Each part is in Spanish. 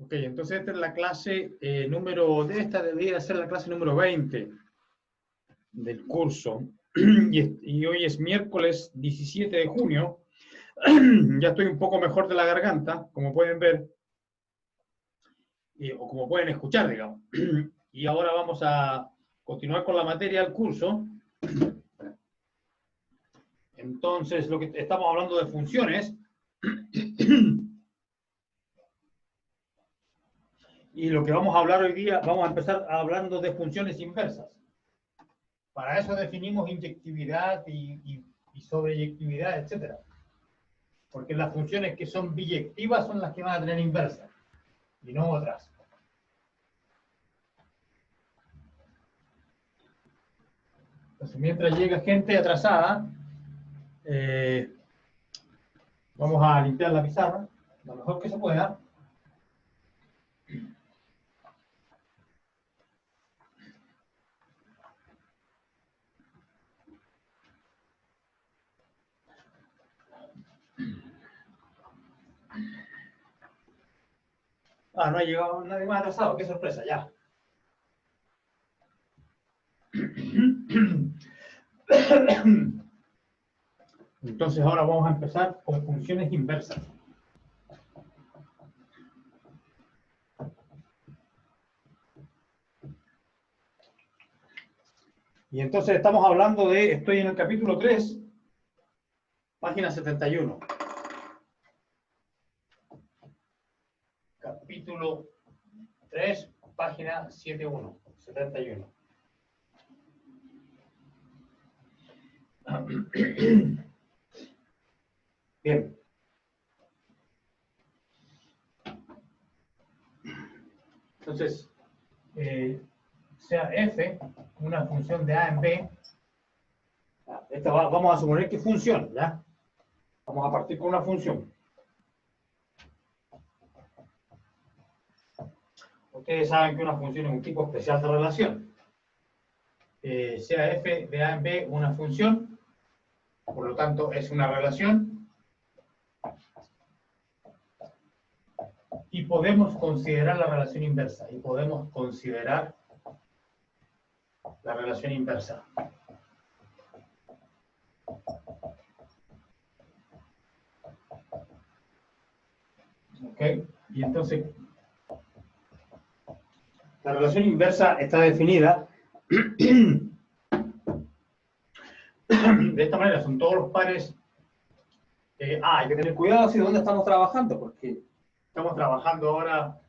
Ok, entonces esta es la clase esta debería ser la clase número 20 del curso. Y hoy es miércoles 17 de junio. Ya estoy un poco mejor de la garganta, como pueden ver, o como pueden escuchar, digamos. Y ahora vamos a continuar con la materia del curso. Entonces, lo que estamos hablando de funciones. Y lo que vamos a hablar hoy día, vamos a empezar hablando de funciones inversas. Para eso definimos inyectividad y sobreyectividad, etc. Porque las funciones que son biyectivas son las que van a tener inversa, y no otras. Entonces, mientras llega gente atrasada, vamos a limpiar la pizarra, lo mejor que se pueda. Ah, no ha llegado nadie más atrasado, qué sorpresa, ya. Entonces ahora vamos a empezar con funciones inversas. Y entonces estamos hablando de, estoy en el capítulo 3, página 71. Capítulo 3, página 71. Bien. Entonces, sea f una función de a en b, vamos a suponer que funciona, ¿ya? Vamos a partir con una función. Ustedes saben que una función es un tipo especial de relación. Sea f de a en b una función, por lo tanto es una relación, y podemos considerar la relación inversa, ¿Ok? Y entonces, la relación inversa está definida de esta manera, son todos los pares. Hay que tener cuidado de dónde estamos trabajando, porque estamos trabajando ahora,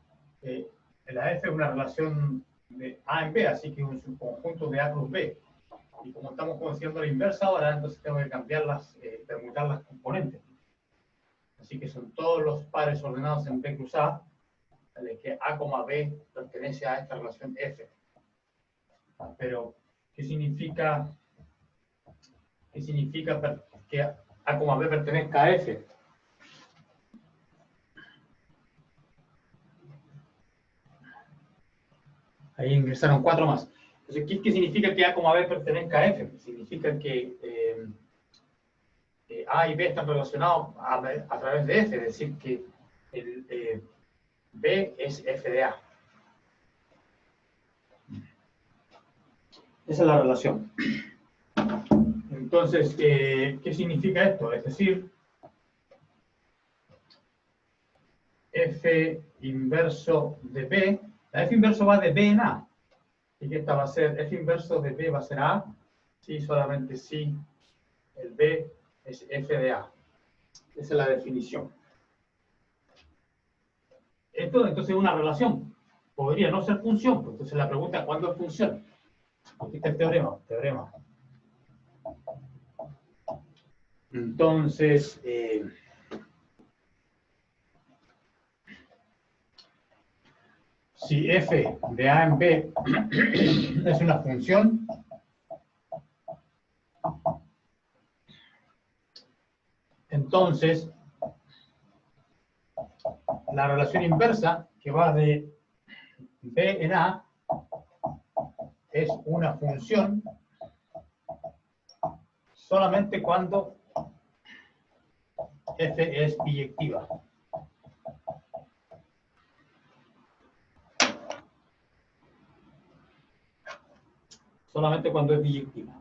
en la F es una relación de A en B, así que es un subconjunto de A plus B. Y como estamos conociendo la inversa ahora, entonces tengo que cambiarlas, permutar las componentes. Así que son todos los pares ordenados en B cruz A, en el que A, B pertenece a esta relación F. Pero, ¿qué significa que A, B pertenezca a F? Ahí ingresaron 4 más. Entonces, ¿qué significa que A, B pertenezca a F? Significa que A y B están relacionados a través de F, es decir, que el B es F de A. Esa es la relación. Entonces, ¿qué significa esto? Es decir, F inverso de B, la F inverso va de B en A. Y que esta va a ser, F inverso de B va a ser A, si solamente si el B es F de A. Esa es la definición. Esto entonces es una relación. Podría no ser función, pues entonces la pregunta, ¿cuándo es función? Aquí está el teorema. Entonces, si f de a en b es una función, entonces la relación inversa que va de b en a es una función solamente cuando f es biyectiva. solamente cuando es biyectiva.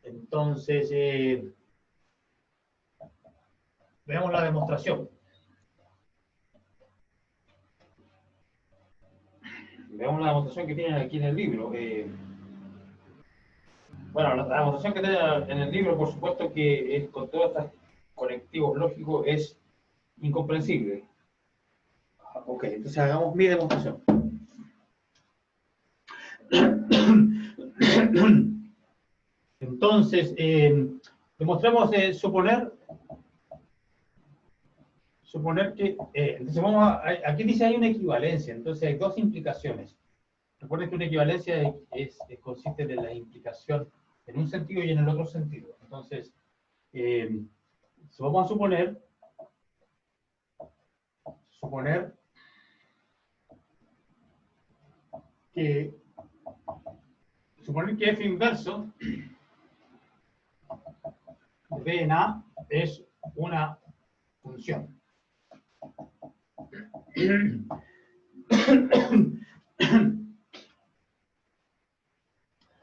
Entonces, veamos la demostración. Veamos la demostración que tienen aquí en el libro. Bueno, la demostración que tienen en el libro, por supuesto que es, con todos estos conectivos lógicos es incomprensible. Ok, entonces hagamos mi demostración. Entonces, demostremos suponer que, entonces aquí dice hay una equivalencia, entonces hay dos implicaciones. Recuerden que una equivalencia consiste de la implicación en un sentido y en el otro sentido. Entonces, vamos a suponer que f inverso de b en a es una función.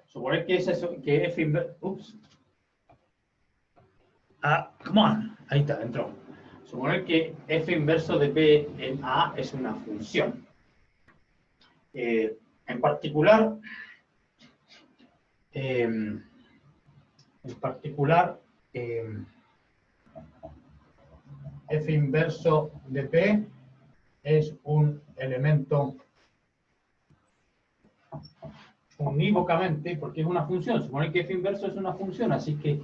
Suponer que f inverso, come on, ahí está, entró. Suponer que f inverso de b en a es una función. En particular, f inverso de p es un elemento unívocamente, porque es una función. Supone que f inverso es una función, así que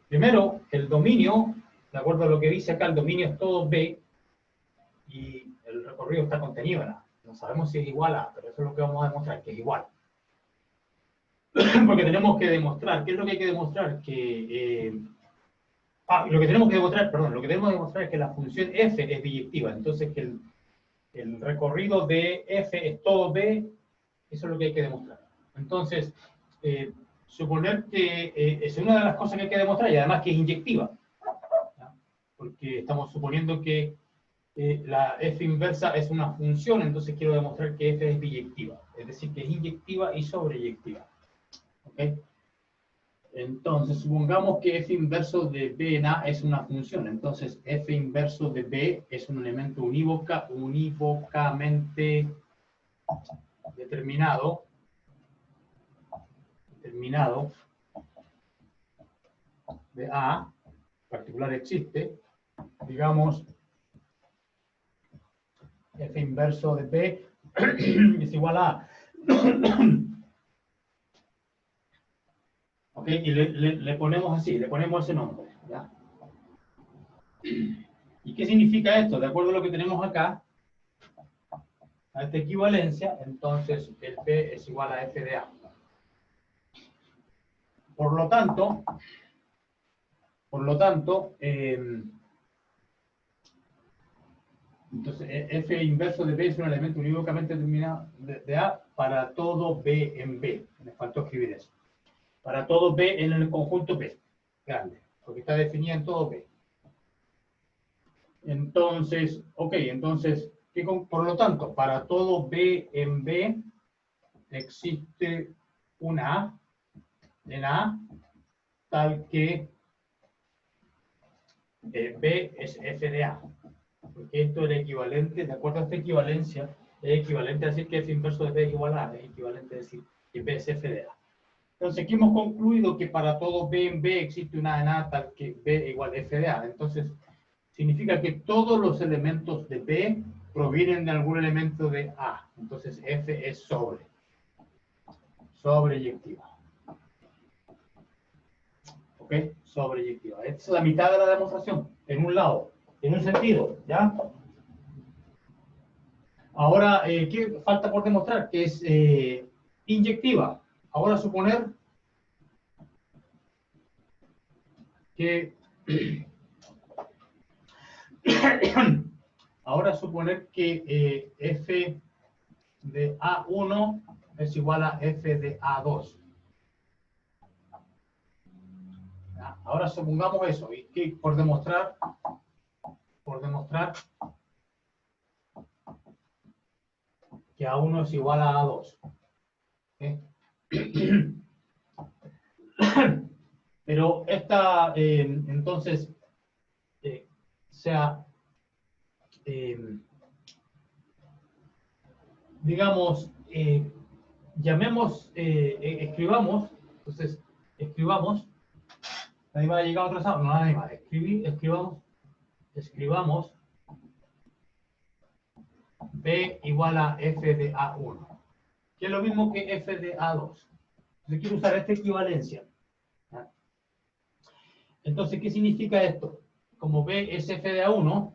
primero el dominio, de acuerdo a lo que dice acá, el dominio es todo b y el recorrido está contenido en a. No sabemos si es igual a, pero eso es lo que vamos a demostrar, que es igual. Porque tenemos que demostrar, ¿qué es lo que hay que demostrar? Lo que tenemos que demostrar es que la función f es biyectiva, entonces que el recorrido de f es todo b, eso es lo que hay que demostrar. Entonces, suponer que es una de las cosas que hay que demostrar y además que es inyectiva, ¿ya? Porque estamos suponiendo que la f inversa es una función, entonces quiero demostrar que f es biyectiva, es decir, que es inyectiva y sobreyectiva. ¿Okay? Entonces, supongamos que f inverso de b en a es una función. Entonces, f inverso de b es un elemento unívocamente determinado de a, particular existe, digamos, f inverso de b es igual a a. Ok, y le ponemos así, le ponemos ese nombre, ¿ya? ¿Y qué significa esto? De acuerdo a lo que tenemos acá, a esta equivalencia, entonces el P es igual a F de A. Por lo tanto, entonces F inverso de B es un elemento unívocamente determinado de A para todo B en B. Me faltó escribir eso. Para todo B en el conjunto B, grande, porque está definida en todo B. Entonces, ok, entonces, por lo tanto, para todo B en B existe una A en A tal que B es F de A. Porque esto es equivalente, de acuerdo a esta equivalencia, es equivalente a decir que F inverso de B es igual a A, es equivalente a decir que B es F de A. Entonces aquí hemos concluido que para todo B en B existe una A en A tal que B igual a F de A. Entonces, significa que todos los elementos de B provienen de algún elemento de A. Entonces F es sobreyectiva. ¿Ok? Sobreyectiva. Esta es la mitad de la demostración, en un lado, en un sentido, ¿ya? Ahora, ¿qué falta por demostrar? Que es inyectiva. Ahora suponer que f de A1 es igual a f de A2. ¿Ya? Ahora supongamos eso, y que por demostrar que A1 es igual a A2. ¿Okay? Pero esta, entonces, sea, digamos, llamemos, escribamos, entonces, escribamos, nadie va a llegar a otro lado, no, nadie más, escribamos B igual a F de A1, que es lo mismo que F de A2. Entonces quiero usar esta equivalencia. Entonces, ¿qué significa esto? Como B es F de A1,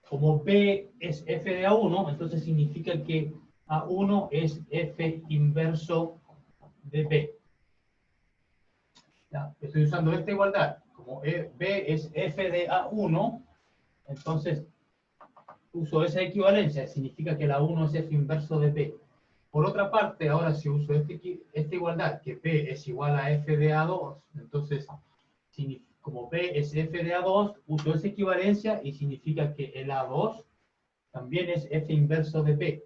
como B es F de A1, entonces significa que A1 es F inverso de B. ¿Ya? Estoy usando esta igualdad. Como B es F de A1, entonces uso esa equivalencia, significa que la 1 es F inverso de B. Por otra parte, ahora si uso esta igualdad, que B es igual a F de A2, entonces, como B es F de A2, uso esa equivalencia y significa que el A2 también es F inverso de B.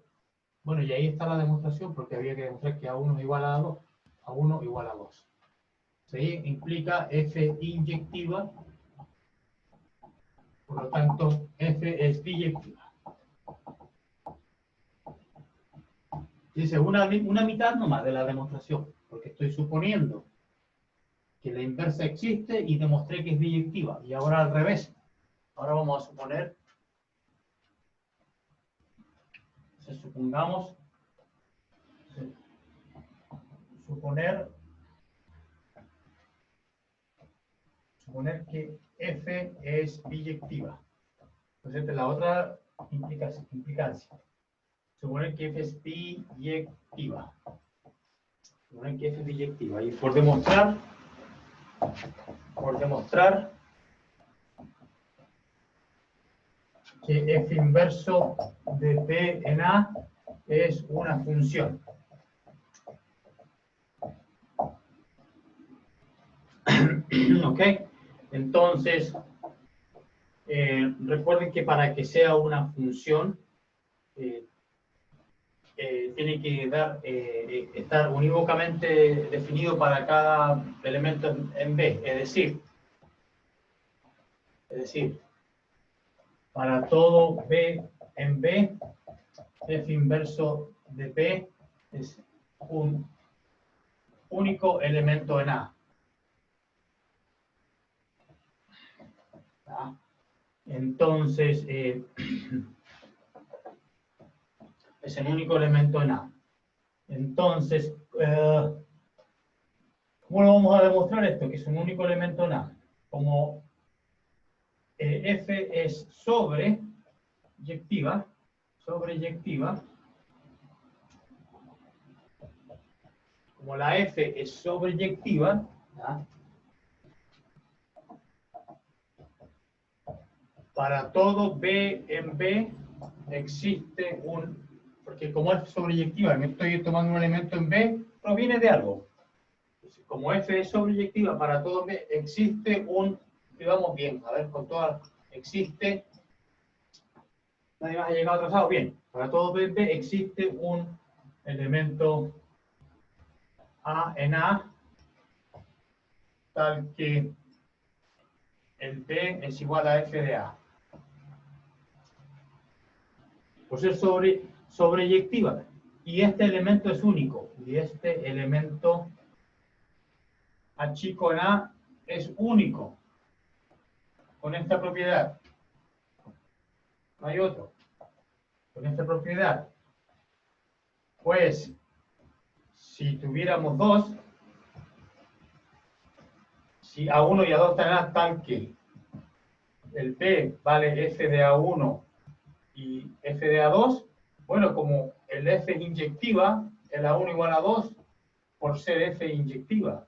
Bueno, y ahí está la demostración, porque había que demostrar que A1 es igual a A2, A1 igual a 2. ¿Sí? Implica F inyectiva, por lo tanto, F es biyectiva. Dice una mitad nomás de la demostración, porque estoy suponiendo que la inversa existe y demostré que es biyectiva. Y ahora al revés. Ahora vamos a suponer, supongamos, suponer que F es biyectiva. Entonces, esta es la otra implicancia. Suponer que F es biyectiva. Suponer que F es biyectiva. Y por demostrar que F inverso de P en A es una función. ¿Ok? Entonces, recuerden que para que sea una función, tiene que estar unívocamente definido para cada elemento en B. Es decir, para todo B en B, F inverso de P es un único elemento en A. ¿Ah? Entonces, es el único elemento en A. Entonces, ¿cómo lo vamos a demostrar esto? Que es un único elemento en A. Como F es sobreyectiva, como la F es sobreyectiva, ¿ya? Para todo B en B existe porque como es sobreyectiva, me estoy tomando un elemento en B, proviene de algo. Entonces, como F es sobreyectiva para todo B, existe digamos bien, a ver, con todas, existe, nadie más ha llegado atrasado, bien, para todo B en B existe un elemento A en A, tal que el B es igual a F de A. Por ser sobreyectiva. Y este elemento es único. Y este elemento A chico en A es único. Con esta propiedad. No hay otro. Con esta propiedad. Pues, si tuviéramos dos, si A1 y A2 están en A tal que el P vale F de A1 y F de A2, bueno, como el F es inyectiva, el A1 igual a 2, por ser F inyectiva.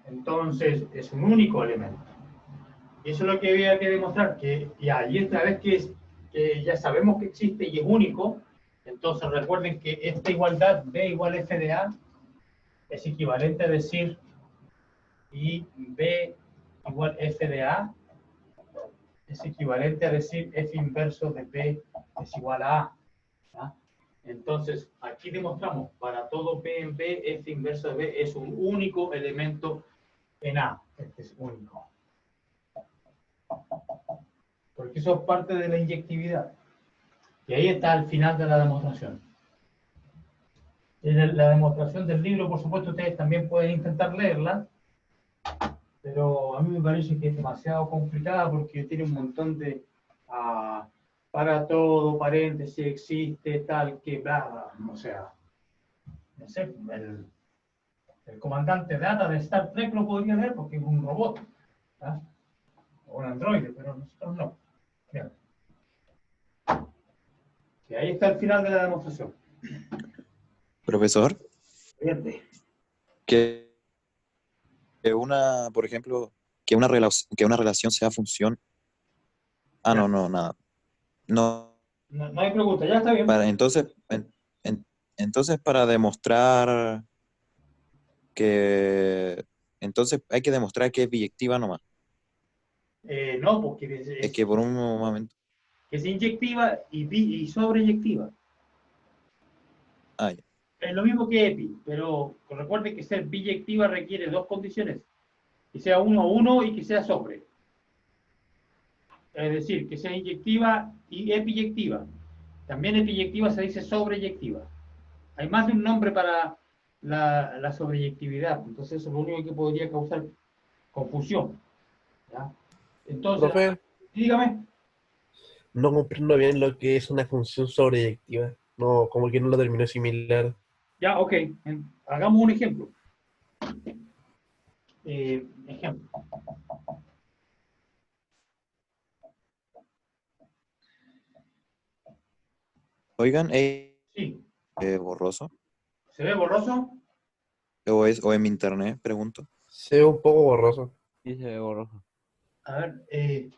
Entonces, es un único elemento. Y eso es lo que había que demostrar, que ya, y esta vez que ya sabemos que existe y es único, entonces recuerden que esta igualdad B igual F de A es equivalente a decir y B igual F de A es equivalente a decir f inverso de p es igual a A. ¿Ya? Entonces, aquí demostramos, para todo P en B, f inverso de B es un único elemento en A. Este es único. Porque eso es parte de la inyectividad. Y ahí está el final de la demostración. La demostración del libro, por supuesto, ustedes también pueden intentar leerla, pero a mí me parece que es demasiado complicada porque tiene un montón de para todo, paréntesis, existe, tal, que, bla, bla. O sea, no sé, el comandante Data de Star Trek lo podría leer porque es un robot, ¿ah? O un androide, pero nosotros no. Bien. Y ahí está el final de la demostración. Profesor, Fíjate. que una, por ejemplo, que una relación sea función. Ah, Ya. no, nada. No, No hay pregunta, ya está bien. entonces, entonces para demostrar que, entonces hay que demostrar que es biyectiva nomás. No, porque Es que por un momento, es inyectiva y sobreyectiva. ah, ya. Es lo mismo que EPI, pero recuerden que ser biyectiva requiere dos condiciones, que sea 1-1 y que sea sobre. Es decir, que sea inyectiva y epiyectiva. También epiyectiva se dice sobreyectiva. Hay más de un nombre para la sobreyectividad, entonces eso es lo único que podría causar confusión. ¿Ya? Entonces, Profe, dígame. no comprendo bien lo que es una función sobreyectiva. No, como que no lo terminó de asimilar. Ya, ok. Hagamos un ejemplo. Ejemplo. Oigan, Sí. borroso. ¿Se ve borroso? O en mi internet, pregunto. Se ve un poco borroso. Sí, se ve borroso. A ver,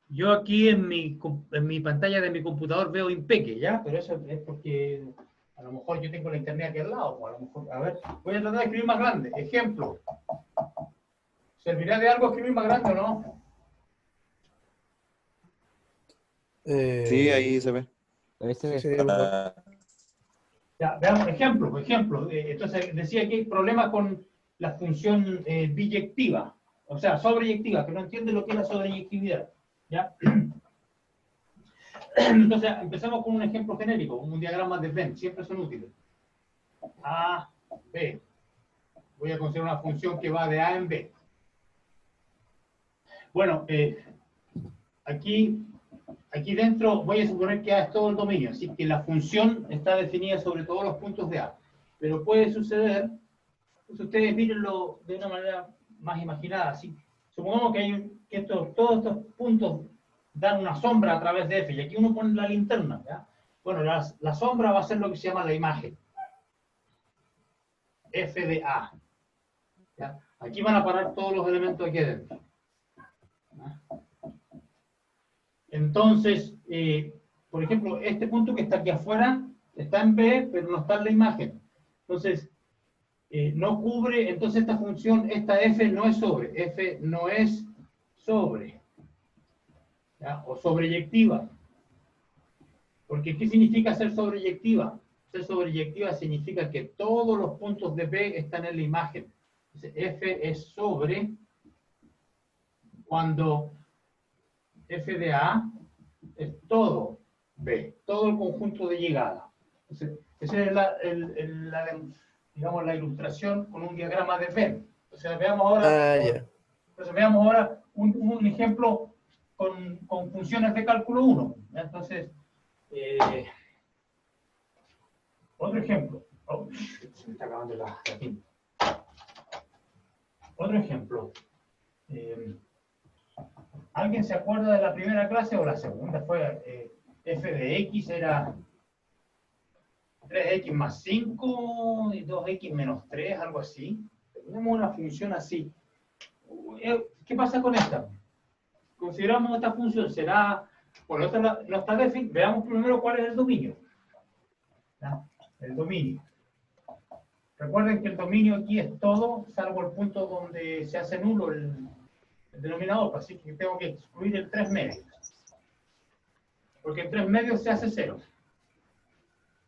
yo aquí en mi pantalla de mi computador veo impeque, ¿ya? Pero eso es porque a lo mejor yo tengo la internet aquí al lado, o a lo mejor, a ver, voy a tratar de escribir más grande. Ejemplo. ¿Servirá de algo escribir más grande o no? Sí, Eh, ahí se ve. Ahí se sí, ve. se ve mejor. Ya, veamos, ejemplo. Entonces, decía que hay problemas con la función biyectiva, o sea, sobreyectiva, que no entiende lo que es la sobreyectividad, ¿ya? Entonces, empezamos con un ejemplo genérico, un diagrama de Venn, siempre son útiles. A, B. Voy a considerar una función que va de A en B. Bueno, aquí dentro voy a suponer que A es todo el dominio, así que la función está definida sobre todos los puntos de A. Pero puede suceder, pues ustedes mírenlo de una manera más imaginada, así. Supongamos que todos estos puntos dan una sombra a través de F, y aquí uno pone la linterna, ¿ya? Bueno, la sombra va a ser lo que se llama la imagen. F de A. ¿Ya? Aquí van a parar todos los elementos aquí adentro. ¿Ya? Entonces, por ejemplo, este punto que está aquí afuera está en B, pero no está en la imagen. Entonces, no cubre, entonces esta función, esta F no es sobre, ¿ya? O sobreyectiva. Porque, ¿qué significa ser sobreyectiva? Ser sobreyectiva significa que todos los puntos de B están en la imagen. Entonces, F es sobre cuando F de A es todo B, todo el conjunto de llegada. Entonces, esa es digamos, la ilustración con un diagrama de Venn. Entonces, veamos Ya. ahora un ejemplo con funciones de cálculo 1. Entonces, otro ejemplo. Oh, se me está acabando la tinta. Otro ejemplo. ¿Alguien se acuerda de la primera clase o la segunda? Fue f de x era 3x más 5 y 2x menos 3, algo así. Tenemos una función así. ¿Qué pasa con esta? Consideramos esta función, será... Bueno, esta no está definida. Veamos primero cuál es el dominio. ¿Ya? El dominio. Recuerden que el dominio aquí es todo, salvo el punto donde se hace nulo el denominador, así que tengo que excluir el 3 medios. Porque el 3 medios se hace 0.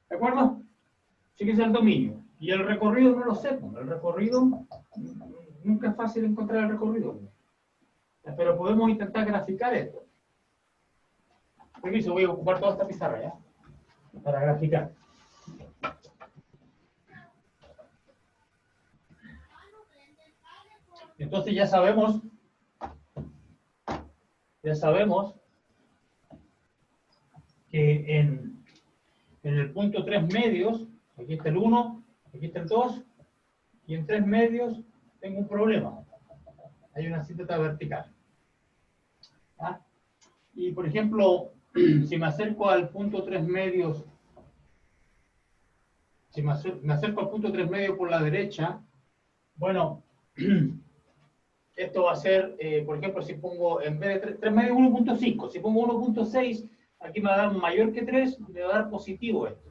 ¿De acuerdo? Sí que es el dominio. Y el recorrido no lo sé. El recorrido, nunca es fácil encontrar el recorrido. Pero podemos intentar graficar esto. Permiso, voy a ocupar toda esta pizarra ya, para graficar. Entonces ya sabemos que en el punto 3 medios, aquí está el 1, aquí está el 2, y en 3 medios tengo un problema. Hay una asíntota vertical. ¿Ah? Y por ejemplo, si me acerco al punto 3 medios, si me acerco al punto 3 medios por la derecha, bueno, esto va a ser, por ejemplo, si pongo en vez de 3 medios 1.5, si pongo 1.6, aquí me va a dar mayor que 3, me va a dar positivo esto.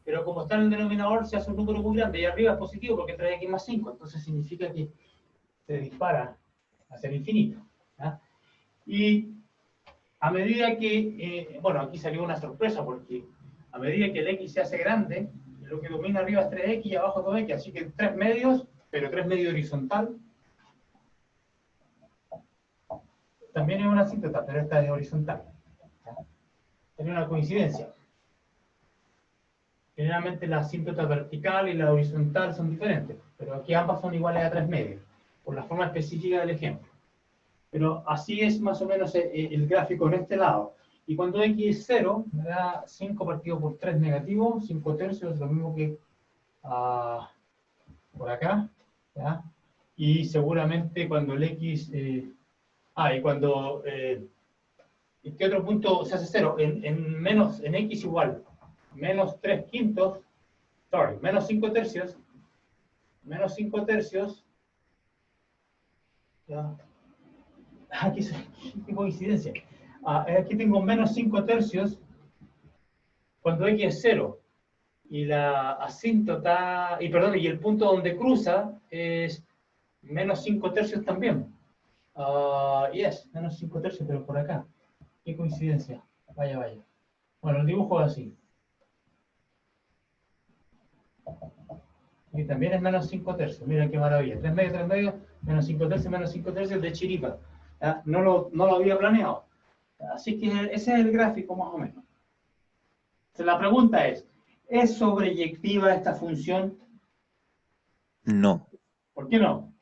Pero como está en el denominador, se hace un número muy grande y arriba es positivo porque trae aquí más 5, entonces significa que se dispara hacia el infinito. ¿Ya? Y a medida que, bueno, aquí salió una sorpresa porque a medida que el x se hace grande, lo que domina arriba es 3x y abajo 2x, así que 3 medios, pero 3 medios horizontal. También es una asíntota, pero esta es horizontal. Tiene una coincidencia. Generalmente la asíntota vertical y la horizontal son diferentes, pero aquí ambas son iguales a 3 medios, por la forma específica del ejemplo. Pero así es más o menos el gráfico en este lado. Y cuando x es 0, me da 5 partido por 3 negativo, 5 tercios, lo mismo que por acá. ¿Ya? Y seguramente cuando el x... y cuando... ¿qué otro punto se hace 0? En x igual, menos 3 quintos, menos 5 tercios, ¿ya? Qué coincidencia. Aquí tengo menos 5 tercios cuando x es 0. Y la asíntota, y el punto donde cruza es menos 5 tercios también. Menos 5 tercios, pero por acá. Qué coincidencia. Vaya, vaya. Bueno, el dibujo es así. Y también es menos 5 tercios. Mira qué maravilla. 3 medios, menos 5 tercios de chiripa. No lo había planeado. Así que ese es el gráfico más o menos. Entonces, la pregunta ¿es sobreyectiva esta función? No, ¿Por qué no?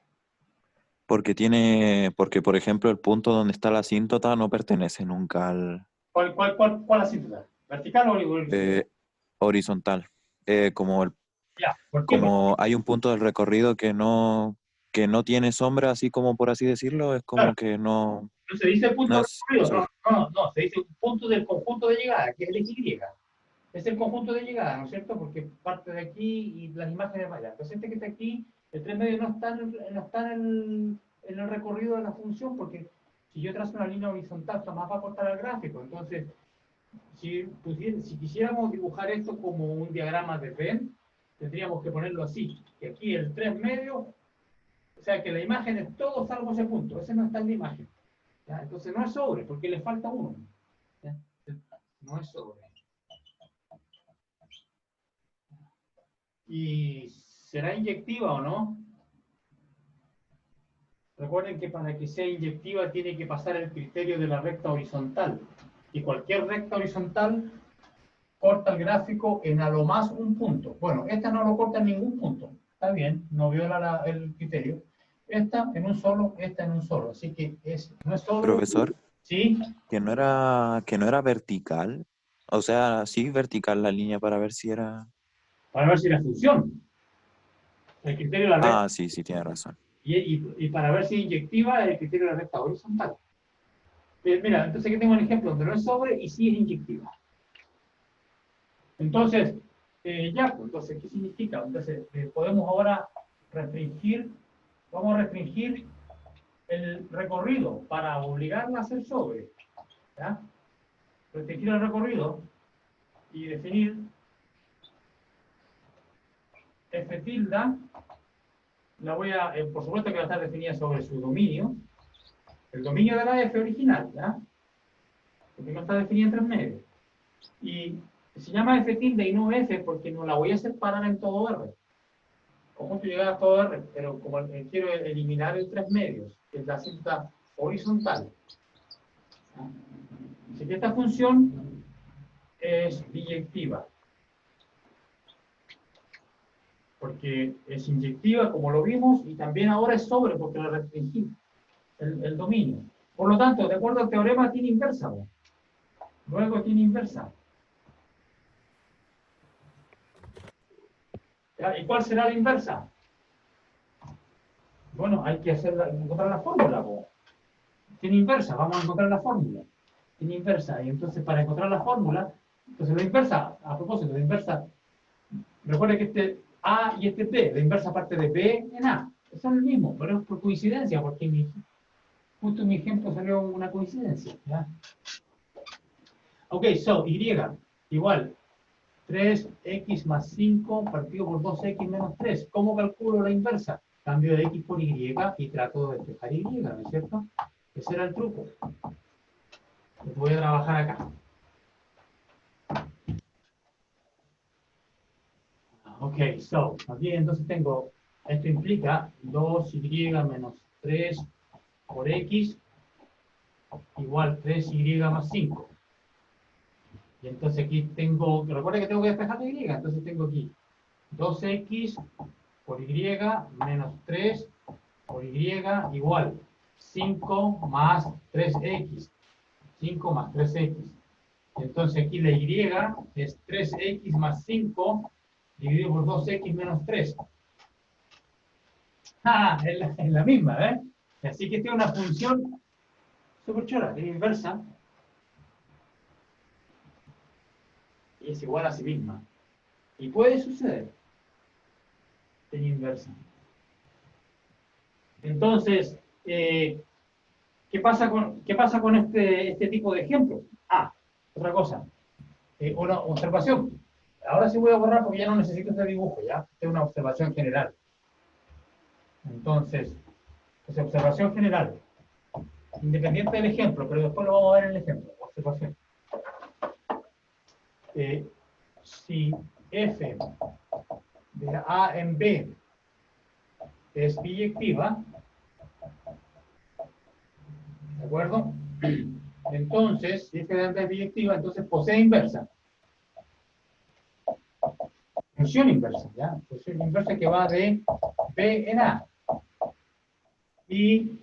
porque por ejemplo el punto donde está la asíntota no pertenece nunca al ¿Cuál asíntota? ¿Vertical o horizontal? horizontal. Como Ya, ¿por qué? como hay un punto del recorrido que no tiene sombra, así como por así decirlo, es como Claro, que no, no se dice punto no de es recorrido, no, se dice un punto del conjunto de llegada, que es el Y. Es el conjunto de llegada, ¿no es cierto? Porque parte de aquí y las imágenes vayan. Entonces, este que está aquí, el 3 medios no está en el recorrido de la función, porque si yo trazo una línea horizontal, jamás va a aportar al gráfico. Entonces, si quisiéramos dibujar esto como un diagrama de Venn, tendríamos que ponerlo así, que aquí el 3 medios, o sea que la imagen es todo salvo ese punto, ese no está en la imagen. ¿Ya? Entonces no es sobre, porque le falta uno. ¿Ya? No es sobre. ¿Y será inyectiva o no? Recuerden que para que sea inyectiva tiene que pasar el criterio de la recta horizontal. Y cualquier recta horizontal corta el gráfico en a lo más un punto. Bueno, esta no lo corta en ningún punto. Está bien, no viola el criterio. Esta en un solo, esta en un solo. Así que no es sobre. profesor, ¿Sí? que no era vertical. O sea, sí vertical la línea para ver si era. Para ver si la función. El criterio de la recta. Sí, tiene razón. Y para ver si es inyectiva, el criterio de la recta horizontal. Mira, entonces aquí tengo un ejemplo donde no es sobre y sí es inyectiva. Entonces, pues, entonces, ¿qué significa? Entonces, podemos ahora vamos a restringir el recorrido para obligarla a hacer sobre. ¿Ya? Restringir el recorrido y definir f tilde, por supuesto que va a estar definida sobre su dominio, el dominio de la f original, ¿ya? Porque no está definida en 3 medios. Y se llama f tilde y no f porque no la voy a separar en todo R. Conjunto llegada a todo R, pero como quiero eliminar el 3 medios, que es la cinta horizontal. ¿Ya? Así que esta función es biyectiva. Porque es inyectiva, como lo vimos, y también ahora es sobre, porque lo restringí el dominio. Por lo tanto, de acuerdo al teorema, tiene inversa. ¿No? Luego tiene inversa. ¿Ya? ¿Y cuál será la inversa? Bueno, hay que encontrar la fórmula. ¿No? Tiene inversa, vamos a encontrar la fórmula. Tiene inversa, y entonces para encontrar la fórmula, entonces la inversa, a propósito, la inversa, recuerde que este A y este B, la inversa parte de B en A. Son el mismo, pero es por coincidencia, porque justo en mi ejemplo salió una coincidencia. ¿Ya? Ok, so, Y igual 3x más 5 partido por 2x menos 3. ¿Cómo calculo la inversa? Cambio de x por y y trato de despejar y, ¿no es cierto? Ese era el truco. Voy a trabajar acá. Ok, so, aquí entonces tengo, esto implica 2y menos 3 por x igual 3y más 5. Y entonces aquí tengo, recuerda que tengo que despejar de y, entonces tengo aquí 2x por y menos 3 por y igual 5 más 3x. 5 más 3x. Y entonces aquí la y es 3x más 5 dividido por 2x menos 3. Ah, es la misma, ¿eh? Así que tiene una función súper chora, es inversa. Y es igual a sí misma. Y puede suceder. Tiene inversa. Entonces, ¿qué pasa con este tipo de ejemplos? Ah, otra cosa. Una observación. Ahora sí voy a borrar porque ya no necesito este dibujo, ¿ya? Es una observación general. Entonces, observación general. Independiente del ejemplo, pero después lo vamos a ver en el ejemplo. Observación. Si f de A en B es biyectiva, ¿de acuerdo? Entonces, si f de A en B es biyectiva, entonces posee inversa. Función inversa, ¿ya? Función inversa que va de B en A. Y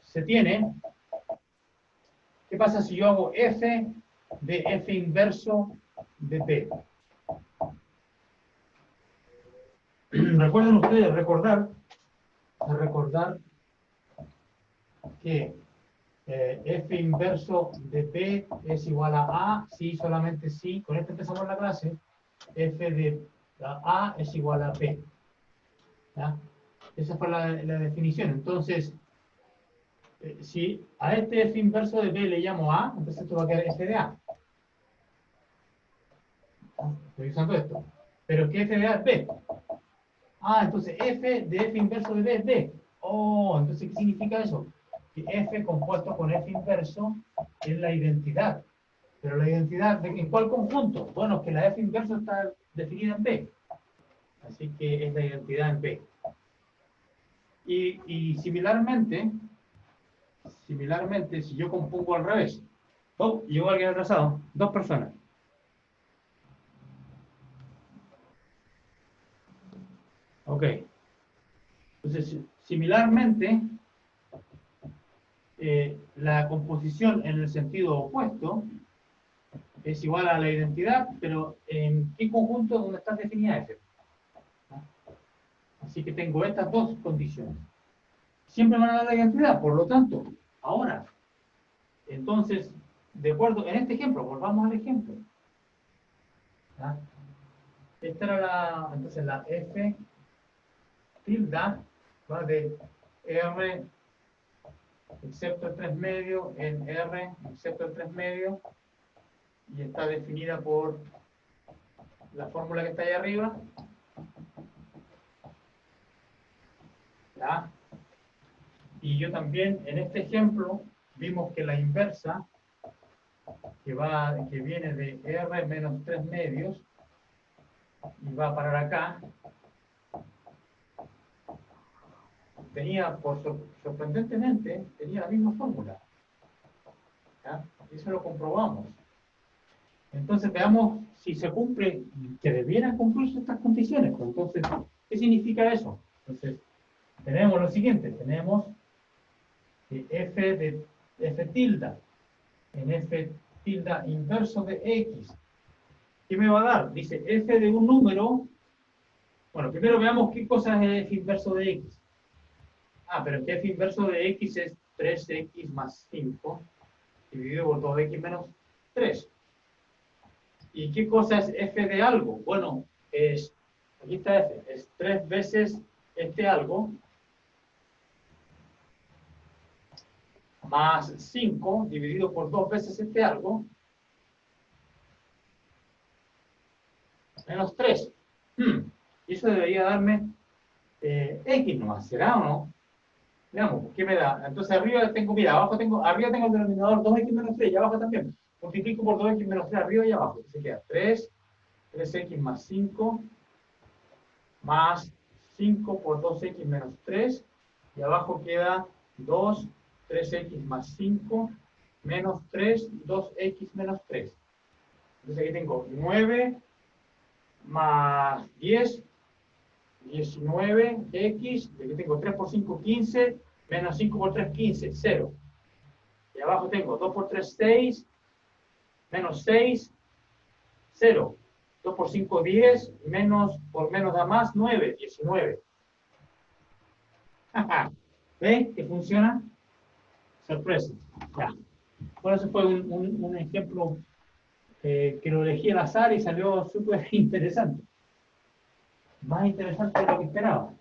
se tiene, ¿qué pasa si yo hago f de f inverso de B? Recuerden ustedes recordar que f inverso de P es igual a A, sí, solamente sí, con esto empezamos la clase, f de A es igual a P. ¿Ya? Esa fue la definición. Entonces, si a este f inverso de B le llamo A, entonces esto va a quedar f de A. Estoy usando esto. Pero ¿qué f de A es B? Ah, entonces f de f inverso de B es B. Oh, entonces ¿qué significa eso? Que f compuesto con f inverso es la identidad. Pero la identidad, ¿en cuál conjunto? Bueno, que la f inverso está definida en B. Así que es la identidad en B. Y similarmente, si yo compongo al revés, llegó alguien atrasado, 2 personas. Ok. Entonces, similarmente, la composición en el sentido opuesto es igual a la identidad, pero ¿en qué conjunto donde está definida F? Así que tengo estas dos condiciones. Siempre van a dar la identidad, por lo tanto, ahora, entonces, de acuerdo, en este ejemplo, volvamos al ejemplo. ¿Ya? Esta era entonces la F tilde va de R excepto el 3 medio en R excepto el 3 medio y está definida por la fórmula que está ahí arriba. ¿Ya? Y yo también, en este ejemplo, vimos que la inversa, que viene de R menos 3 medios, y va a parar acá, tenía, sorprendentemente, tenía la misma fórmula. ¿Ya? Y eso lo comprobamos. Entonces veamos si se cumple, que debieran cumplirse estas condiciones. Entonces, ¿qué significa eso? Entonces, tenemos lo siguiente, tenemos que f tilde en f tilde inverso de x. ¿Qué me va a dar? Dice f de un número. Bueno, primero veamos qué cosa es f inverso de x. Ah, pero que f inverso de x es 3x más 5 dividido por 2x menos 3. ¿Y qué cosa es f de algo? Bueno, aquí está f, es 3 veces este algo más 5 dividido por 2 veces este algo menos 3. Y eso debería darme x nomás, ¿será o no? Veamos, ¿qué me da? Entonces arriba tengo, mira, arriba tengo el denominador 2x menos 3 y abajo también. Multiplico por 2x menos 3 arriba y abajo. Se queda 3x más 5 más 5 por 2x menos 3 y abajo queda 3x más 5 menos 3, 2x menos 3. Entonces aquí tengo 9 más 10, 19x, aquí tengo 3 por 5, 15, menos 5 por 3, 15, 0. Y abajo tengo 2 por 3, 6, menos 6, 0. 2 por 5, 10, menos por menos da más, 9, 19. ¿Ven que funciona? Sorpresa. Ya. Bueno, ese fue un ejemplo que lo elegí al azar y salió súper interesante. Más interesante de lo que esperaba.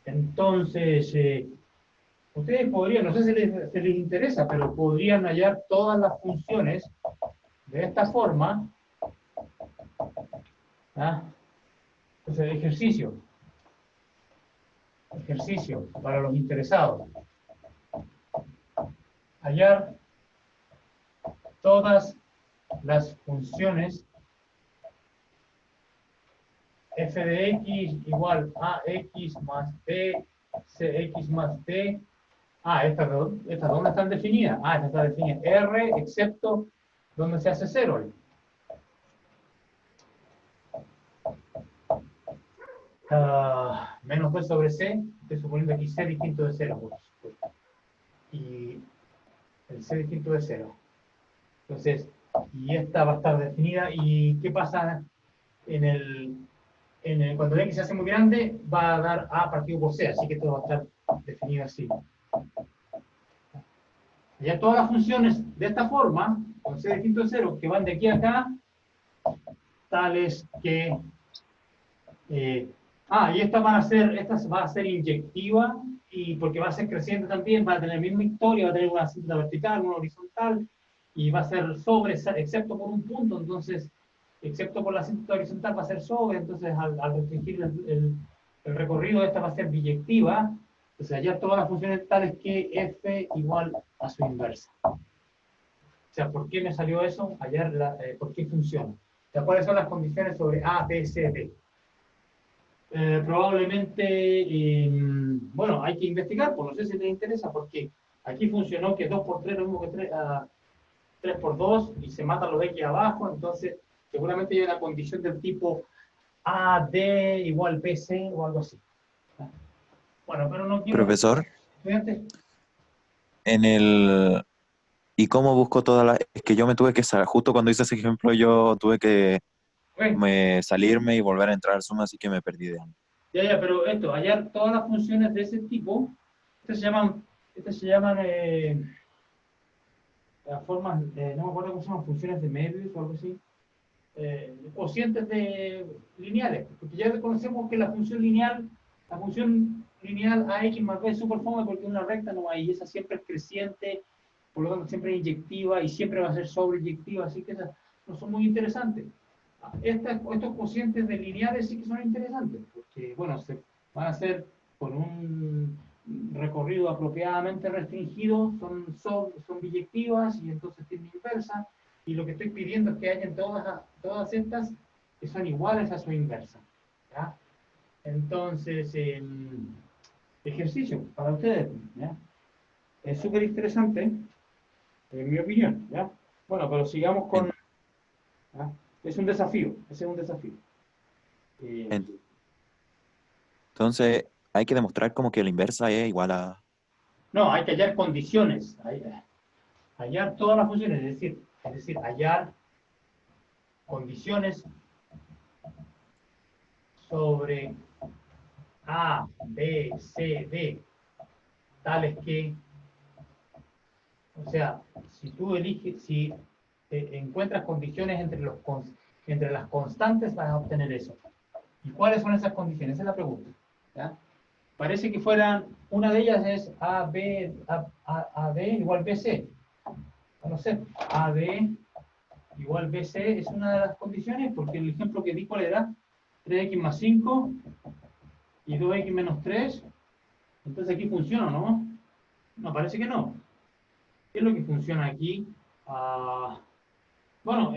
Entonces, ustedes podrían, no sé si les interesa, pero podrían hallar todas las funciones de esta forma. ¿Ah? Entonces, ejercicio para los interesados. Hallar todas las funciones f de x igual a x más t, cx más t. Estas dos no están definidas. Esta está definida R, excepto donde se hace 0. Menos b sobre c, estoy suponiendo aquí c distinto de 0. Y el c distinto de 0. Entonces, y esta va a estar definida. ¿Y qué pasa cuando el x se hace muy grande? Va a dar a partido por c, así que esto va a estar definido así. Ya todas las funciones de esta forma, con c distinto de 0, que van de aquí a acá, tales que... y esta va a ser inyectiva, y porque va a ser creciente también, va a tener la misma historia, va a tener una cinta vertical, una horizontal, y va a ser sobre, excepto por un punto. Entonces, excepto por la cinta horizontal va a ser sobre, entonces al restringir el recorrido, esta va a ser biyectiva. Entonces, hallar todas las funciones tales que f igual a su inversa. O sea, ¿por qué me salió eso? Hallar por qué funciona. O sea, ¿cuáles son las condiciones sobre A, B, C, D? Probablemente, bueno, hay que investigar, pues no sé si les interesa, porque aquí funcionó que 2 por 3 es lo mismo que 3 por 2, y se matan los X abajo, entonces seguramente hay una condición del tipo AD igual BC o algo así. Bueno, pero no quiero... Profesor, Estudiantes. ¿Y cómo busco todas las...? Es que yo me tuve que salir, justo cuando hice ese ejemplo, yo tuve que salirme y volver a entrar al Zoom, así que me perdí de algo. Ya, pero hallar todas las funciones de ese tipo, estas se llaman las formas, no me acuerdo cómo se llaman, funciones de medios o algo así, cocientes lineales, porque ya conocemos que la función lineal ax más b es super fome porque una recta no hay, y esa siempre es creciente, por lo tanto siempre es inyectiva y siempre va a ser sobreyectiva, así que esas no son muy interesantes. Estos cocientes de lineales sí que son interesantes, porque, bueno, se van a hacer con un recorrido apropiadamente restringido, son biyectivas y entonces tienen inversa, y lo que estoy pidiendo es que hayan todas estas que son iguales a su inversa. ¿Ya? Entonces, ejercicio para ustedes. ¿Ya? Es súper interesante, en mi opinión. ¿Ya? Bueno, pero sigamos con... ¿ya? Es un desafío, ese es un desafío. Entonces, hay que demostrar como que la inversa es igual a... No, hay que hallar condiciones, hallar todas las funciones, es decir, hallar condiciones sobre A, B, C, D, tales que, o sea, si tú eliges, si encuentras condiciones entre las constantes, vas a obtener eso. ¿Y cuáles son esas condiciones? Esa es la pregunta. ¿Ya? Parece que fueran, una de ellas es AB igual BC. No sé, AB igual BC es una de las condiciones, porque el ejemplo que di, ¿cuál era? 3x más 5 y 2x menos 3. Entonces aquí funciona, ¿no? No, parece que no. ¿Qué es lo que funciona aquí? Bueno,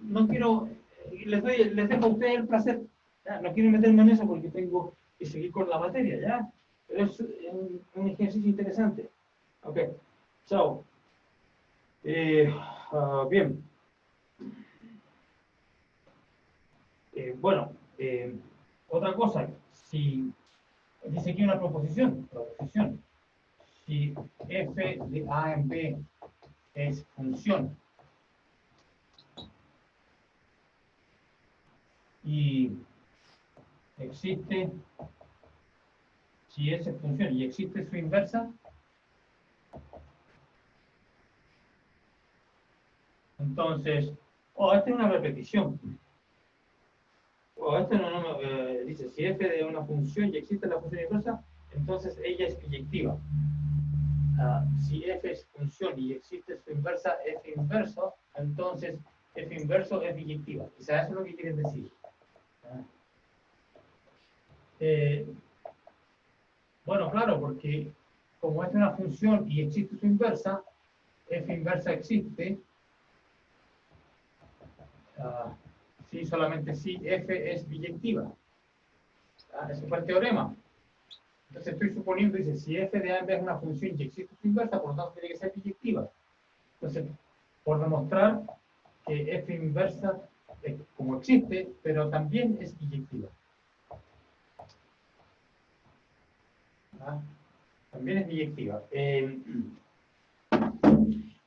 no quiero, les dejo a ustedes el placer. ¿Ya? No quiero meterme en eso porque tengo que seguir con la materia, ¿ya? Pero es un ejercicio interesante. Ok, chao. Bien. Bueno, otra cosa, si dice aquí una proposición, si f de a en b es función y existe, si es función y existe su inversa, entonces, esta es una repetición. Este dice, si f de una función y existe la función inversa, entonces ella es biyectiva. Si f es función y existe su inversa, f inverso, entonces f inverso es biyectiva. Quizás eso es lo que quieren decir. Bueno, claro, porque como es una función y existe su inversa, f inversa existe, si solamente si f es biyectiva. Ese fue el teorema. Entonces estoy suponiendo, dice, si f de a en b es una función y existe su inversa, por lo tanto tiene que ser biyectiva. Entonces, por demostrar que f inversa como existe, pero también es biyectiva. También es biyectiva.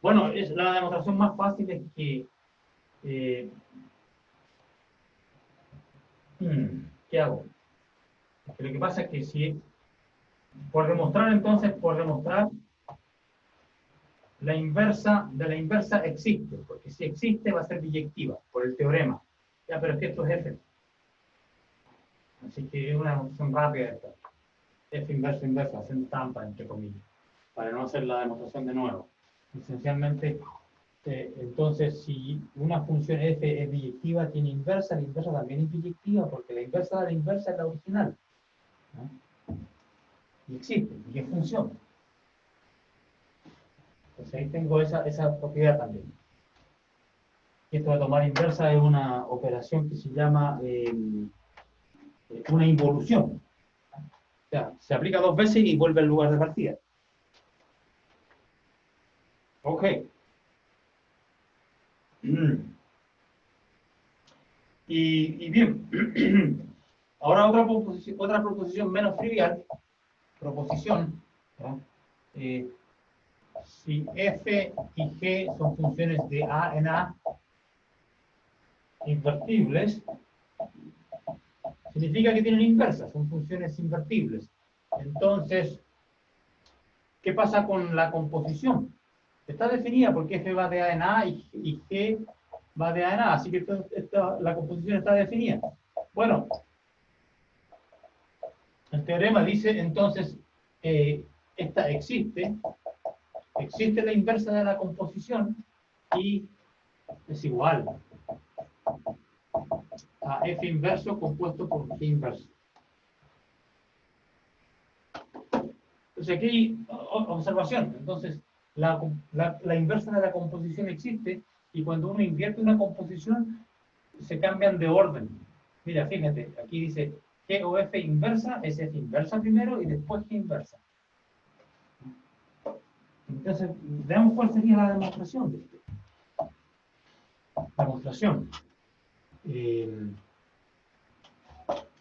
Bueno, la demostración más fácil es que... ¿qué hago? Porque lo que pasa es que si... Por demostrar entonces, la inversa de la inversa existe, porque si existe va a ser biyectiva, por el teorema. Ya, pero es que esto es f. Así que es una demostración rápida esta. F inverso inverso, haciendo trampa, entre comillas, para no hacer la demostración de nuevo. Esencialmente, entonces, si una función f es biyectiva, tiene inversa, la inversa también es biyectiva, porque la inversa de la inversa es la original. ¿No? Y existe, y es función. Entonces ahí tengo esa propiedad también. Y esto de tomar inversa es una operación que se llama una involución. O sea, se aplica dos veces y vuelve al lugar de partida. Ok. Y bien, ahora otra proposición menos trivial. Proposición. Si f y g son funciones de a en a invertibles, significa que tienen inversas, son funciones invertibles. Entonces, ¿qué pasa con la composición? Está definida porque f va de a en a y g va de a en a, así que la composición está definida. Bueno, el teorema dice entonces, esta existe la inversa de la composición y es igual. a F inverso compuesto por G inverso. Entonces aquí, observación, entonces la inversa de la composición existe y cuando uno invierte una composición se cambian de orden. Mira, fíjate, aquí dice G o F inversa, es F inversa primero y después G inversa. Entonces, veamos cuál sería la demostración de esto.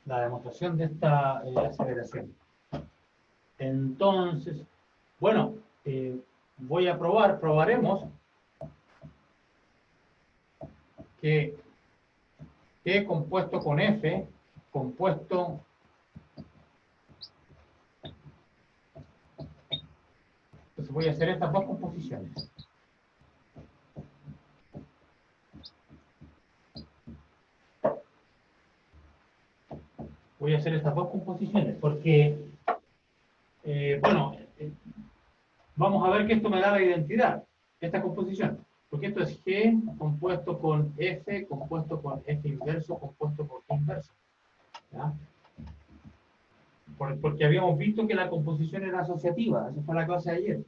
La demostración de esta aceleración. Entonces, bueno, probaremos que G compuesto con F, compuesto entonces voy a hacer estas dos composiciones. Voy a hacer estas dos composiciones porque, vamos a ver que esto me da la identidad, esta composición. Porque esto es G compuesto con F, compuesto con F inverso, compuesto con G inverso. ¿Ya? Porque habíamos visto que la composición era asociativa, esa fue la clase de ayer.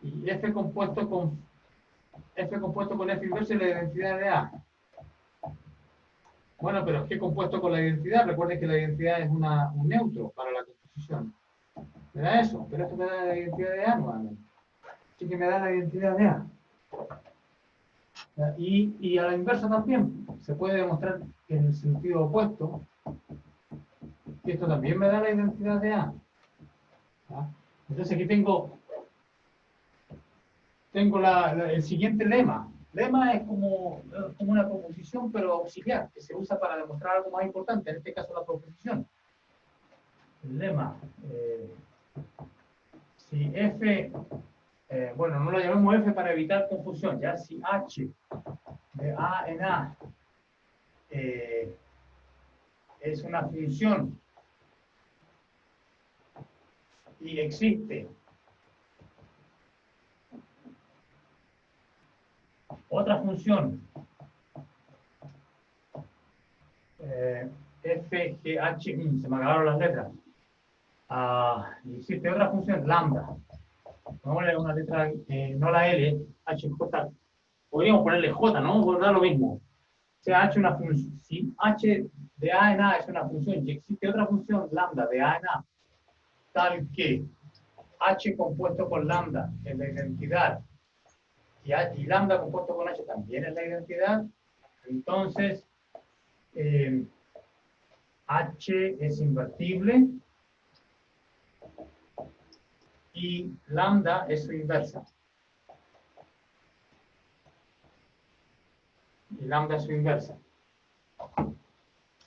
Y F compuesto con F inverso es la identidad de A. Bueno, pero G compuesto con la identidad, recuerden que la identidad es un neutro para la composición. Me da eso, pero esto me da la identidad de A nuevamente. Así que me da la identidad de A. Y a la inversa también. Se puede demostrar que en el sentido opuesto, que esto también me da la identidad de A. Entonces aquí tengo el siguiente lema. Lema es como una proposición, pero auxiliar, que se usa para demostrar algo más importante, en este caso la proposición. El lema, si F, no lo llamemos F para evitar confusión, ya si H de A en A es una función y existe otra función f, g, h, se me acabaron las letras. Existe otra función, lambda. Vamos a leer una letra, no la L, h, j. Podríamos ponerle j, ¿no? Pues da lo mismo. O sea, h una función. Si h de a en a es una función y existe otra función, lambda, de a en a, tal que h compuesto con lambda es la identidad y lambda compuesto con h también es la identidad, entonces h es invertible y lambda es su inversa. Y lambda es su inversa.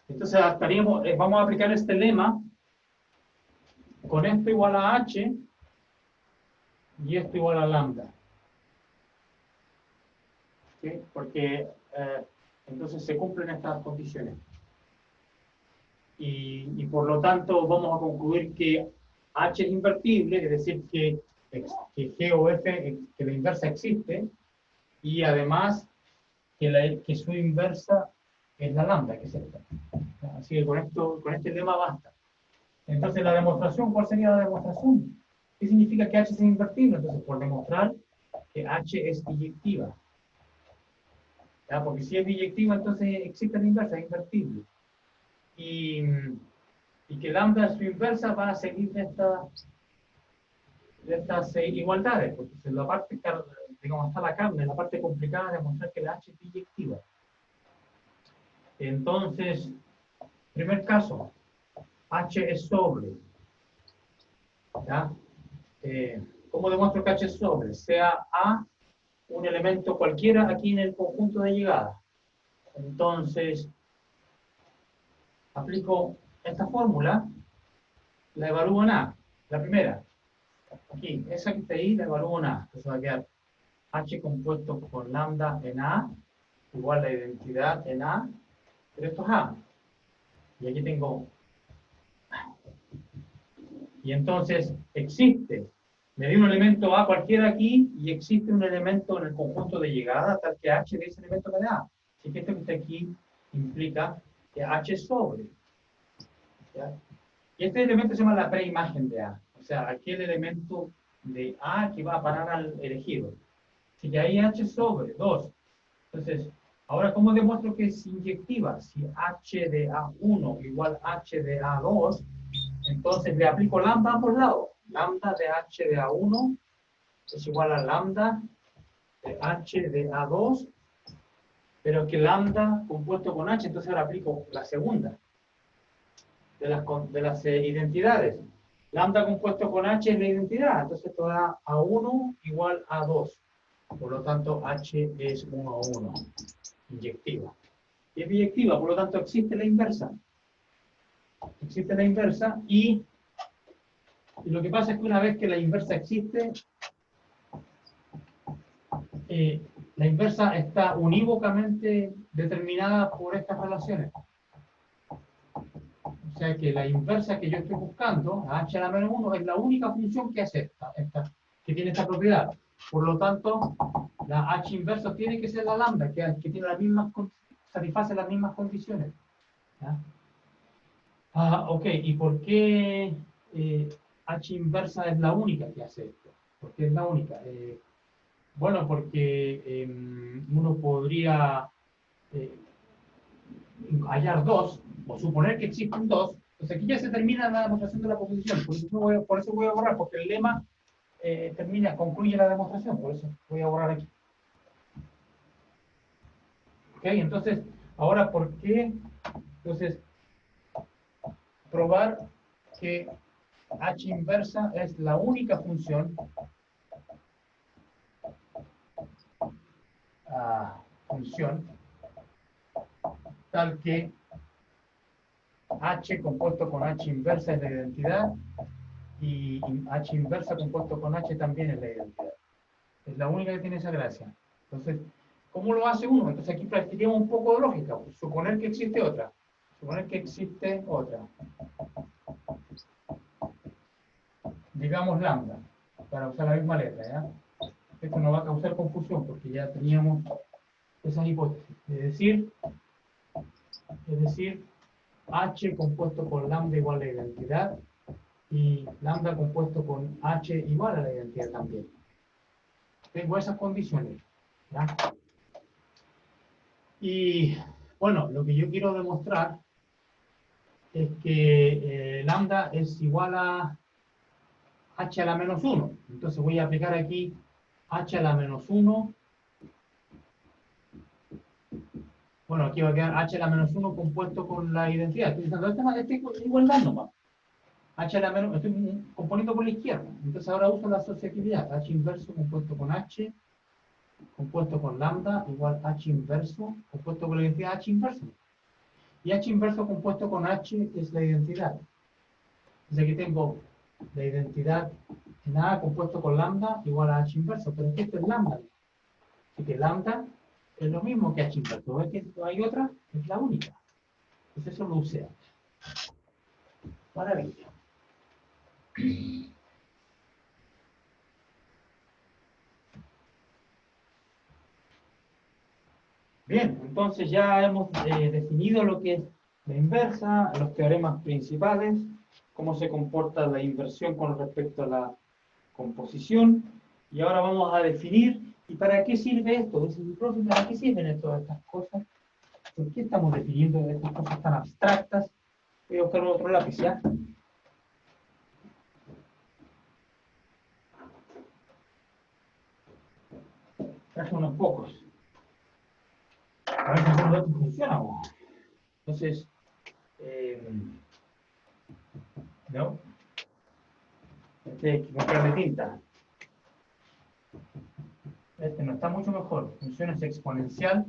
Entonces vamos a aplicar este lema con esto igual a h y esto igual a lambda. ¿Sí? Porque entonces se cumplen estas condiciones. Y por lo tanto vamos a concluir que h es invertible, es decir, que G o F, que la inversa existe, y además que su inversa es la lambda, que es esta. Así que con este lema basta. Entonces la demostración, ¿cuál sería la demostración? ¿Qué significa que h es invertible? Entonces, por demostrar que h es biyectiva. ¿Ya? Porque si es biyectiva, entonces existe la inversa, es invertible. Y que lambda y su inversa van a seguir de estas igualdades, porque en la parte, digamos, está la carne, en la parte complicada de demostrar que la h es biyectiva. Entonces, primer caso, h es sobre. ¿Ya? ¿Cómo demuestro que h es sobre? Sea A un elemento cualquiera aquí en el conjunto de llegada. Entonces, aplico esta fórmula, la evalúo en A, la primera. Aquí, esa que está ahí, la evalúo en A. Entonces va a quedar h compuesto por lambda en A, igual la identidad en A, pero esto es A. Y aquí tengo. Y entonces existe. Me dio un elemento A cualquiera aquí y existe un elemento en el conjunto de llegada tal que h de ese elemento me da. Así que esto que está aquí implica que H sobre. ¿Ya? Y este elemento se llama la preimagen de A. O sea, aquel elemento de A que va a parar al elegido. Así que ahí H sobre 2. Entonces, ahora, ¿cómo demuestro que es inyectiva? Si H de A1 igual H de A2, entonces le aplico lambda a ambos lados. Lambda de H de A1 es igual a lambda de H de A2, pero que lambda compuesto con H, entonces ahora aplico la segunda de las identidades. Lambda compuesto con H es la identidad, entonces esto da A1 igual a 2. Por lo tanto, H es 1 a 1, inyectiva. Y es biyectiva, por lo tanto, existe la inversa. Existe la inversa y lo que pasa es que una vez que la inversa existe, la inversa está unívocamente determinada por estas relaciones. O sea que la inversa que yo estoy buscando, h a la menos 1, es la única función que acepta, que tiene esta propiedad. Por lo tanto, la h inversa tiene que ser la lambda, que tiene las mismas, satisface las mismas condiciones. ¿Ya? Ok, ¿y por qué h inversa es la única que hace esto? ¿Por qué es la única? Bueno, porque uno podría hallar dos, o suponer que existen dos. Entonces aquí ya se termina la demostración de la proposición. Por eso voy a borrar, porque el lema concluye la demostración. Por eso voy a borrar aquí. Ok, entonces, ahora, ¿por qué? Entonces, probar que h inversa es la única función tal que h compuesto con h inversa es la identidad y h inversa compuesto con h también es la identidad. Es la única que tiene esa gracia. Entonces, ¿cómo lo hace uno? Entonces aquí practiquemos un poco de lógica. Suponer que existe otra. Suponer que existe otra. Digamos lambda, para usar la misma letra, ¿ya? Esto no va a causar confusión porque ya teníamos esas hipótesis. Es decir, h compuesto con lambda igual a la identidad y lambda compuesto con h igual a la identidad también. Tengo esas condiciones, ¿ya? Y bueno, lo que yo quiero demostrar es que lambda es igual a h a la menos 1. Entonces voy a aplicar aquí h a la menos 1. Bueno, aquí va a quedar h a la menos 1 compuesto con la identidad. Estoy diciendo, este igualdad nomás. H a la menos, estoy componiendo por la izquierda. Entonces ahora uso la asociatividad. H inverso compuesto con h, compuesto con lambda, igual h inverso, compuesto con la identidad h inverso. Y h inverso compuesto con h es la identidad. Entonces aquí tengo la identidad en A compuesto con lambda igual a h inverso. Pero es que esto es lambda. Así que lambda es lo mismo que h inverso. ¿Ves que no hay otra? Es la única. Entonces eso lo usé. Maravilla. Bien, entonces ya hemos definido lo que es la inversa, los teoremas principales, cómo se comporta la inversión con respecto a la composición, y ahora vamos a definir, ¿y para qué sirve esto? ¿Para qué sirven todas estas cosas? ¿Por qué estamos definiendo estas cosas tan abstractas? Voy a buscar otro lápiz, ¿ya? Traje unos pocos. A ver si alguno de estos funciona. Entonces, ¿no? Hay que comprarle tinta. Este no está mucho mejor. Funciones exponencial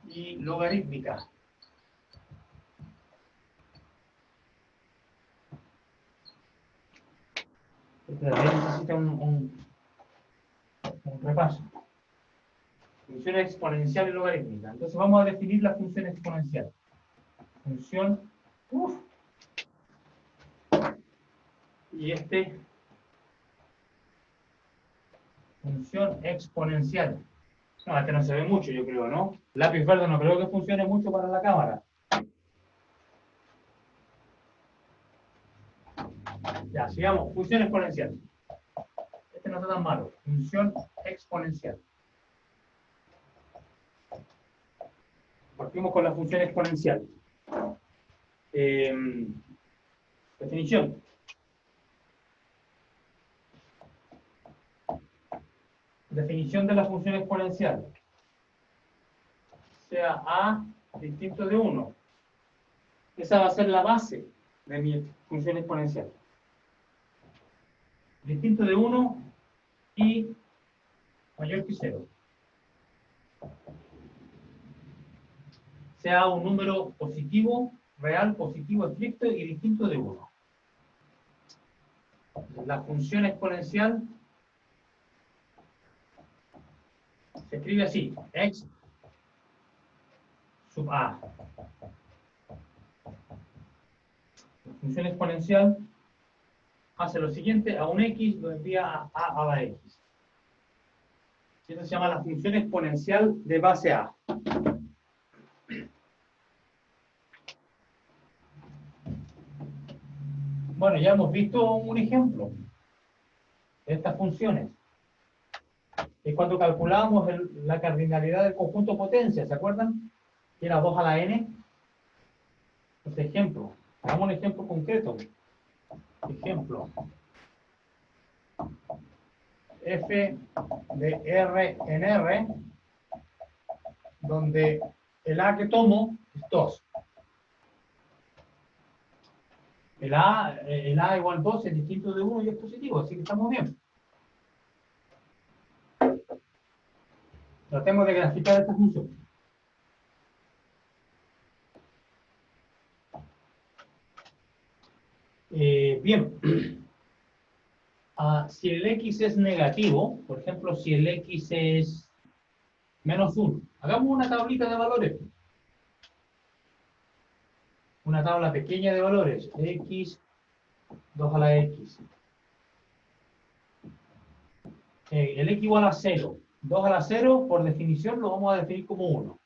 y logarítmica. Este también necesita un repaso. Función exponencial y logarítmica. Entonces vamos a definir la función exponencial. Función, y función exponencial. No, este no se ve mucho, yo creo, ¿no? Lápiz verde no creo que funcione mucho para la cámara. Ya, sigamos. Función exponencial. Este no está tan malo. Función exponencial. Partimos con la función exponencial. Definición. Definición de la función exponencial. Sea a distinto de 1. Esa va a ser la base de mi función exponencial. Distinto de 1 y mayor que 0. Sea un número positivo, real, positivo, estricto y distinto de 1. La función exponencial se escribe así, x sub a. La función exponencial hace lo siguiente, a un x lo envía a la x. Esto se llama la función exponencial de base a. Bueno, ya hemos visto un ejemplo de estas funciones. Es cuando calculamos la cardinalidad del conjunto potencia, ¿se acuerdan? Que era 2 a la n. Este ejemplo. Hagamos un ejemplo concreto. Ejemplo. F de R en R, donde el A que tomo es 2. El A igual 2 es distinto de 1 y es positivo, así que estamos bien. Tratemos de graficar esta función. Bien. Si el X es negativo, por ejemplo, si el X es menos 1, hagamos una tablita de valores. Una tabla pequeña de valores. X, 2 a la X. El X igual a 0. 2 a la 0, por definición, lo vamos a definir como 1.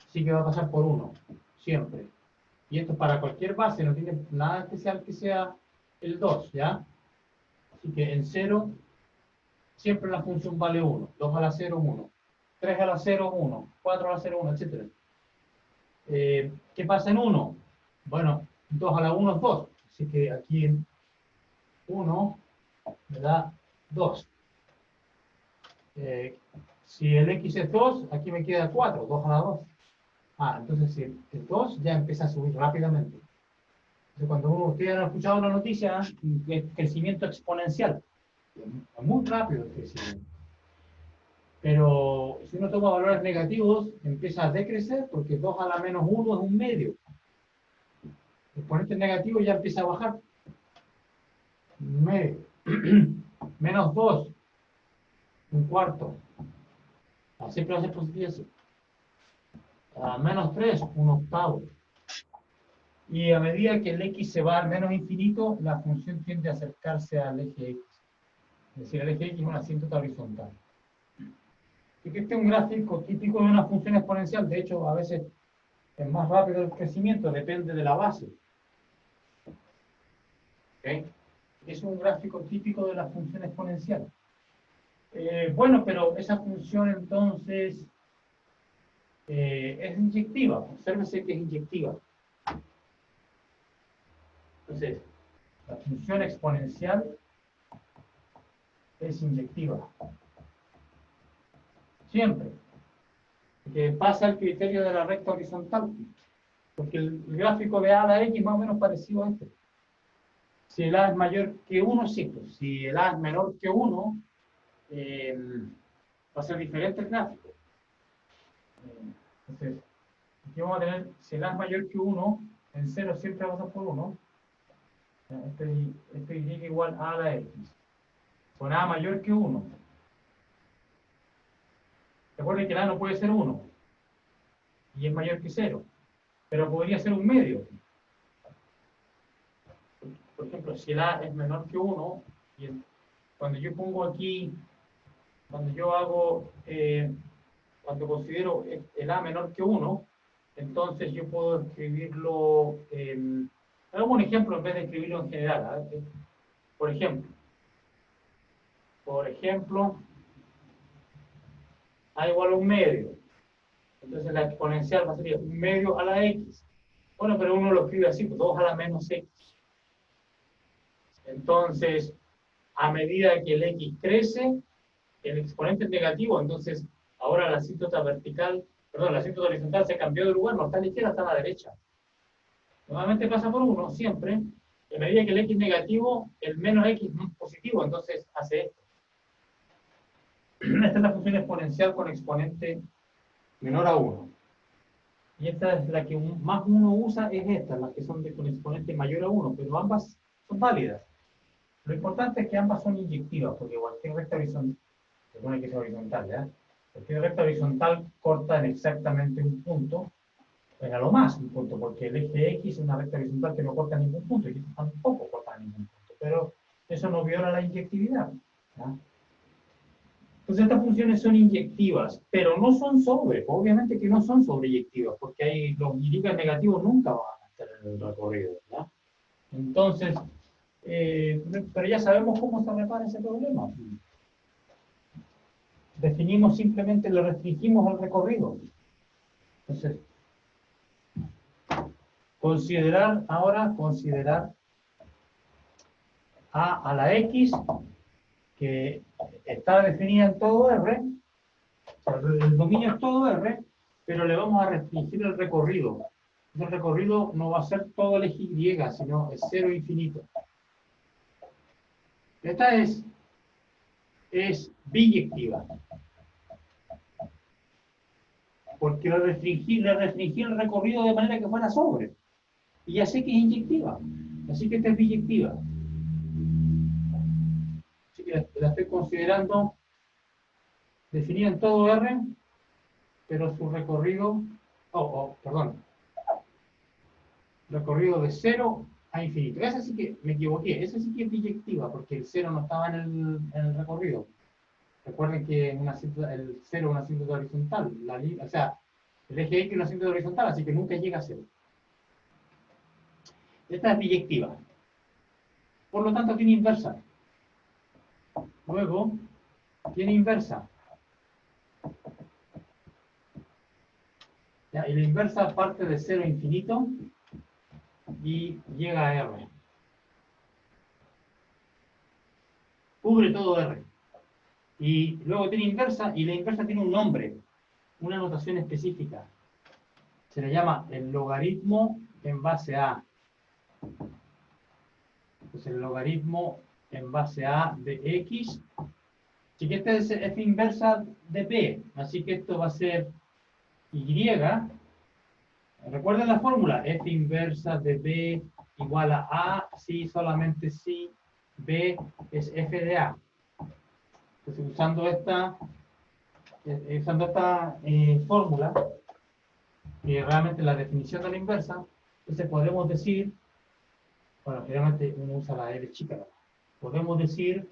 Así que va a pasar por 1, siempre. Y esto para cualquier base, no tiene nada especial que sea el 2, ¿ya? Así que en 0, siempre la función vale 1. 2 a la 0, 1. 3 a la 0, 1. 4 a la 0, 1, etc. ¿Qué pasa en 1? Bueno, 2 a la 1 es 2. Así que aquí en 1 me da 2. Si el X es 2, aquí me queda 4. 2 a la 2. Entonces si el 2 ya empieza a subir rápidamente. Entonces, cuando ustedes han escuchado la noticia de crecimiento exponencial, es muy rápido el crecimiento. Pero si uno toma valores negativos, empieza a decrecer porque 2 a la menos 1 es un medio. El exponente negativo ya empieza a bajar. Un medio. Menos 2, un cuarto. Siempre va a ser positivo así. Menos 3, un octavo. Y a medida que el X se va al menos infinito, la función tiende a acercarse al eje X. Es decir, el eje X es una asíntota horizontal. Y que este es un gráfico típico de una función exponencial. De hecho, a veces es más rápido el crecimiento, depende de la base. ¿Okay? Es un gráfico típico de la función exponencial. Bueno, pero esa función entonces es inyectiva. Obsérvese que es inyectiva. Entonces, la función exponencial es inyectiva. Siempre. Que pasa el criterio de la recta horizontal. Porque el gráfico de A a la X es más o menos parecido a este. Si el A es mayor que 1, sí. Pues, si el A es menor que 1, va a ser diferente el gráfico. Entonces, aquí vamos a tener, si el A es mayor que 1, en 0 siempre va a pasar por 1. Este Y igual A a la X. Con A mayor que 1. Recuerden que el A no puede ser 1. Y es mayor que 0. Pero podría ser un medio. Por ejemplo, si el A es menor que 1, y cuando yo pongo aquí, cuando yo hago cuando considero el a menor que 1, entonces yo puedo escribirlo, hagamos un ejemplo en vez de escribirlo en general. ¿Eh? Por ejemplo, a igual a un medio. Entonces la exponencial va a ser un medio a la x. Bueno, pero uno lo escribe así, pues 2 a la menos x. Entonces, a medida que el x crece, el exponente es negativo, entonces ahora la asíntota vertical, perdón, la asíntota horizontal se cambió de lugar, no está a la izquierda, está a la derecha. Nuevamente pasa por 1, siempre. A medida que el x es negativo, el menos x es positivo, entonces hace esto. Esta es la función exponencial con exponente menor a 1. Y esta es la que más uno usa, es esta, las que son con exponente mayor a 1, pero ambas son válidas. Lo importante es que ambas son inyectivas, porque cualquier recta horizontal, se supone que es horizontal, ¿ya? Cualquier recta horizontal corta en exactamente un punto, a lo más un punto, porque el eje X es una recta horizontal que no corta ningún punto, y esto tampoco corta ningún punto, pero eso no viola la inyectividad, ¿ya? Entonces estas funciones son inyectivas, pero no son obviamente que no son sobreyectivas, porque ahí los y negativos nunca van a estar en el recorrido, ¿ya? Entonces, pero ya sabemos cómo se repara ese problema. Definimos simplemente, le restringimos el recorrido. Entonces, considerar a la x, que está definida en todo R, o sea, el dominio es todo R, pero le vamos a restringir el recorrido. El recorrido no va a ser todo el eje Y, sino es 0 infinito. Esta es biyectiva. Porque le restringí el recorrido de manera que fuera sobre. Y ya sé que es inyectiva. Así que esta es biyectiva. Así que la estoy considerando definida en todo R, pero su recorrido, perdón, recorrido de 0 a infinito. Esa sí que me equivoqué, esa sí que es biyectiva, porque el 0 no estaba en el recorrido. Recuerden que el 0 es una asíntota horizontal, o sea, el eje X es una asíntota horizontal, así que nunca llega a 0. Esta es biyectiva. Por lo tanto, tiene inversa. Luego, tiene inversa. ¿Ya? Y la inversa parte de 0 a infinito y llega a R. Cubre todo R. Y luego tiene inversa, y la inversa tiene un nombre, una notación específica. Se le llama el logaritmo en base a. Entonces el logaritmo en base a de X. Así que esta es f inversa de P. Así que esto va a ser Y. Recuerden la fórmula, f inversa de B igual a si, solamente si B es f de A. Entonces usando esta fórmula, que realmente la definición de la inversa, entonces podemos decir, bueno, generalmente uno usa la L chica, podemos decir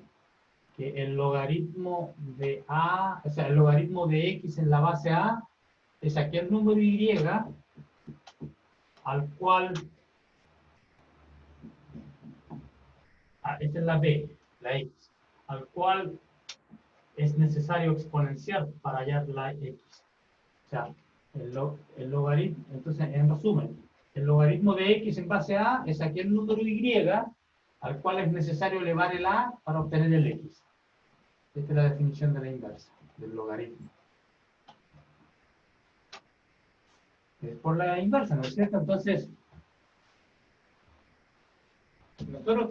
que el logaritmo de A, o sea, el logaritmo de X en la base A es aquel número Y al cual, esta es la B, la X, al cual es necesario exponenciar para hallar la X. O sea, el logaritmo, entonces, en resumen, el logaritmo de X en base a es aquel número Y al cual es necesario elevar el A para obtener el X. Esta es la definición de la inversa, del logaritmo. Es por la inversa, ¿no es cierto? Entonces, nosotros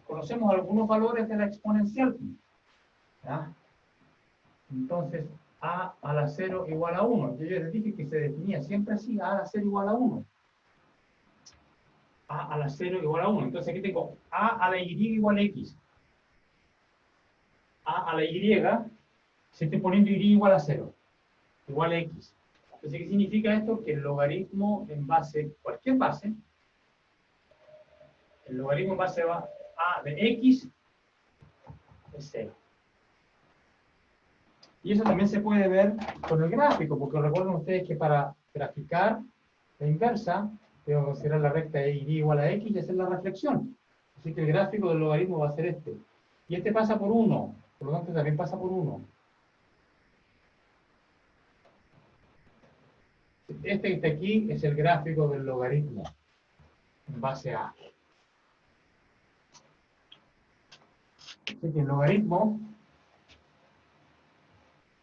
conocemos algunos valores de la exponencial. ¿Ya? Entonces, a la 0 igual a 1. Yo les dije que se definía siempre así, a la 0 igual a 1. A la 0 igual a 1. Entonces aquí tengo a la y igual a x. A la y, se estoy poniendo y igual a 0. Igual a x. Entonces, ¿qué significa esto? Que el logaritmo en base, cualquier base, el logaritmo en base a de x es 0. Y eso también se puede ver con el gráfico, porque recuerden ustedes que para graficar la inversa, tengo que considerar la recta y igual a x y hacer la reflexión. Así que el gráfico del logaritmo va a ser este. Y este pasa por 1, por lo tanto también pasa por 1. Este que está aquí es el gráfico del logaritmo en base a. Así que el logaritmo,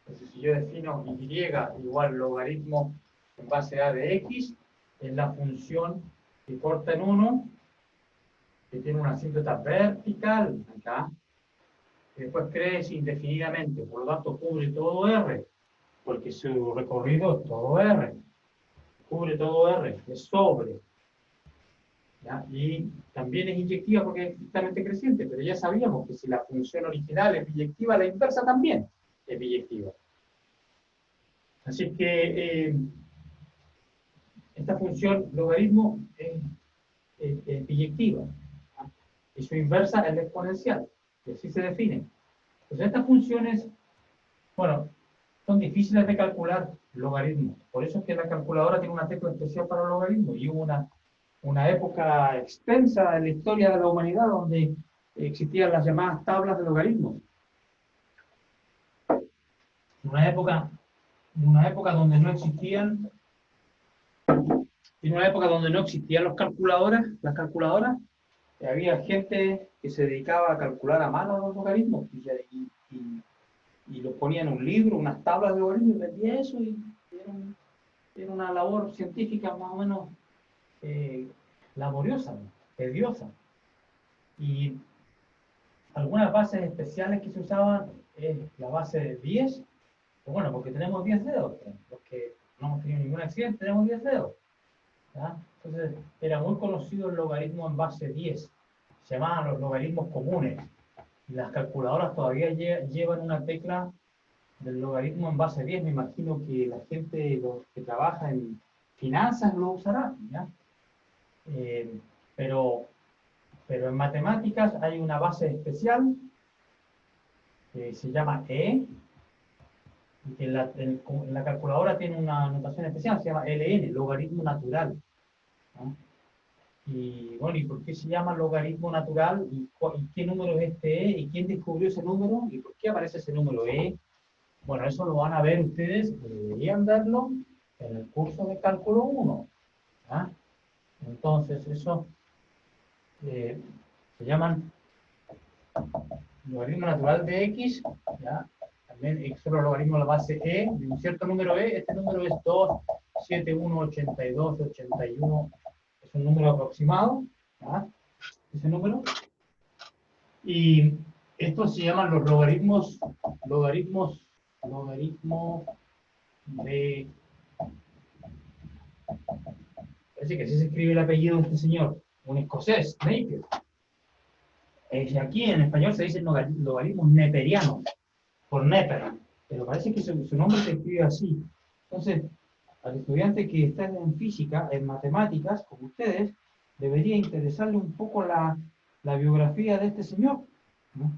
entonces si yo defino y igual logaritmo en base a de x, es la función que corta en 1, que tiene una asíntota vertical acá, y después crece indefinidamente, por lo tanto cubre todo R, porque su recorrido es todo R, cubre todo R, es sobre. ¿Ya? Y también es inyectiva porque es estrictamente creciente, pero ya sabíamos que si la función original es biyectiva, la inversa también es biyectiva. Así que esta función logaritmo es biyectiva, ¿ya? Y su inversa es la exponencial, y así se define. Entonces estas funciones, bueno, son difíciles de calcular logaritmos. Por eso es que la calculadora tiene una tecla especial para logaritmos y hubo una época extensa en la historia de la humanidad donde existían las llamadas tablas de logaritmos. Una época donde no existían, en una época donde no existían las calculadoras, había gente que se dedicaba a calcular a mano los logaritmos y los ponía en un libro, unas tablas de logaritmos, y vendía eso y era una labor científica más o menos laboriosa, tediosa. Y algunas bases especiales que se usaban es la base de 10, pues bueno, porque tenemos 10 dedos, los que no hemos tenido ningún accidente tenemos 10 dedos. ¿Ya? Entonces era muy conocido el logaritmo en base 10, se llamaban los logaritmos comunes, y las calculadoras todavía llevan una tecla del logaritmo en base 10, me imagino que la gente que trabaja en finanzas lo usará, ¿ya? Pero en matemáticas hay una base especial que se llama E, y que en la calculadora tiene una notación especial, se llama LN, logaritmo natural, ¿no? Y bueno, ¿y por qué se llama logaritmo natural? ¿Y qué número es este E? ¿Y quién descubrió ese número? ¿Y por qué aparece ese número E? Bueno, eso lo van a ver ustedes, deberían verlo en el curso de cálculo 1. ¿Ah? Entonces, eso se llaman logaritmo natural de x, ¿ya? También es el logaritmo de la base e, de un cierto número e, este número es 2, 7, 1, 82, 81, es un número aproximado, ¿ya? Ese número. Y estos se llaman los logaritmos de... Parece que así se escribe el apellido de este señor, un escocés, Napier. Aquí en español se dicen logaritmos neperianos, por Neper, pero parece que su nombre se escribe así. Entonces, al estudiante que está en física, en matemáticas, como ustedes, debería interesarle un poco la biografía de este señor, ¿no?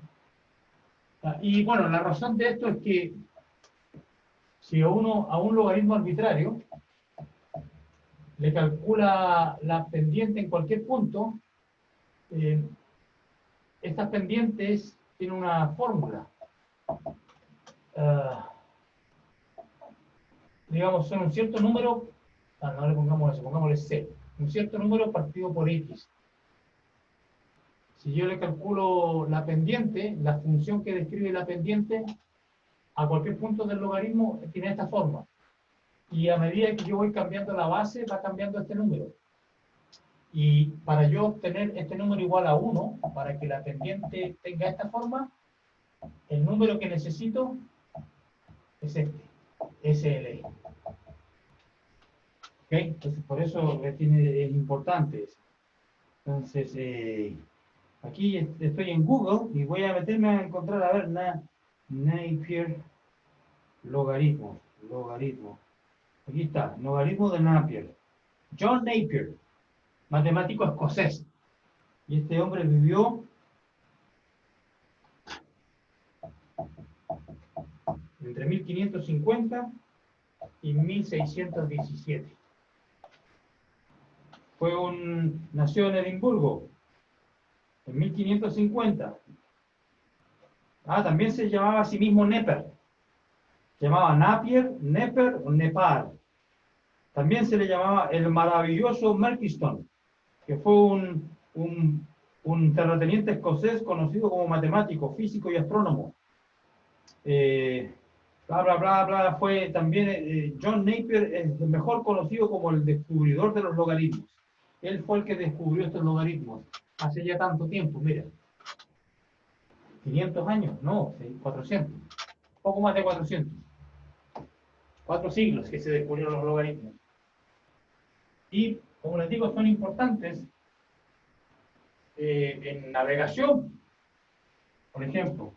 Y bueno, la razón de esto es que si a un logaritmo arbitrario le calcula la pendiente en cualquier punto, estas pendientes tienen una fórmula. Digamos, son un cierto número, no le pongamos eso, pongámosle C, un cierto número partido por X. Si yo le calculo la pendiente, la función que describe la pendiente, a cualquier punto del logaritmo tiene esta forma. Y a medida que yo voy cambiando la base, va cambiando este número. Y para yo obtener este número igual a 1, para que la pendiente tenga esta forma, el número que necesito es este, SL. ¿Okay? Entonces, por eso es importante eso. Entonces, aquí estoy en Google y voy a meterme a encontrar, a ver, Napier logaritmo. Aquí está, logaritmo de Napier. John Napier, matemático escocés. Y este hombre vivió entre 1550 y 1617. Nació en Edimburgo, en 1550. También se llamaba a sí mismo Neper. Se llamaba Napier, Neper o Nepar. También se le llamaba el maravilloso Merkiston, que fue un terrateniente escocés conocido como matemático, físico y astrónomo. Bla, bla, bla, bla, fue también John Napier, es mejor conocido como el descubridor de los logaritmos. Él fue el que descubrió estos logaritmos hace ya tanto tiempo, mira. 500 años, no, 400. Poco más de 400. 4 siglos que se descubrieron los logaritmos. Y, como les digo, son importantes en navegación. Por ejemplo,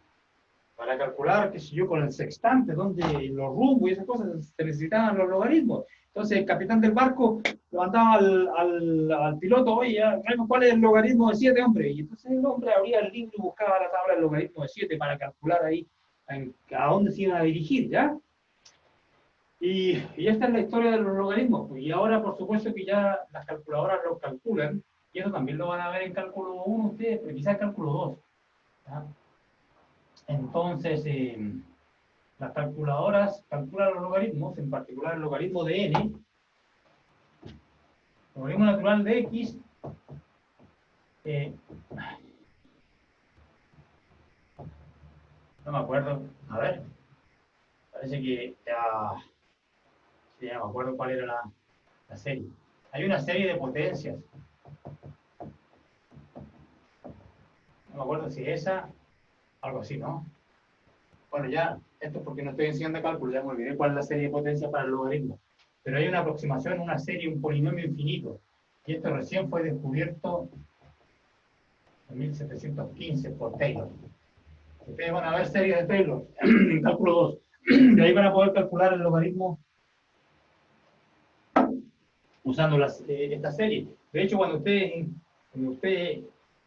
para calcular, qué sé yo, con el sextante, donde los rumbos y esas cosas, se necesitaban los logaritmos. Entonces, el capitán del barco lo mandaba al piloto, oye, ¿cuál es el logaritmo de 7, hombre? Y entonces el hombre abría el libro y buscaba la tabla del logaritmo de 7 para calcular ahí a dónde se iban a dirigir, ¿ya? Y esta es la historia de los logaritmos. Y ahora, por supuesto, que ya las calculadoras lo calculan, y eso también lo van a ver en cálculo 1 ustedes, pero quizás en cálculo 2. ¿Ya? Entonces, las calculadoras calculan los logaritmos, en particular el logaritmo de n, el logaritmo natural de x, no me acuerdo, a ver, parece que ya me acuerdo cuál era la serie. Hay una serie de potencias, no me acuerdo si esa, algo así, ¿no? Bueno, ya, esto es porque no estoy enseñando cálculo, ya me olvidé cuál es la serie de potencias para el logaritmo. Pero hay una aproximación, una serie, un polinomio infinito. Y esto recién fue descubierto en 1715 por Taylor. Ustedes van a ver series de Taylor en cálculo 2. De ahí van a poder calcular el logaritmo usando esta serie. De hecho, cuando ustedes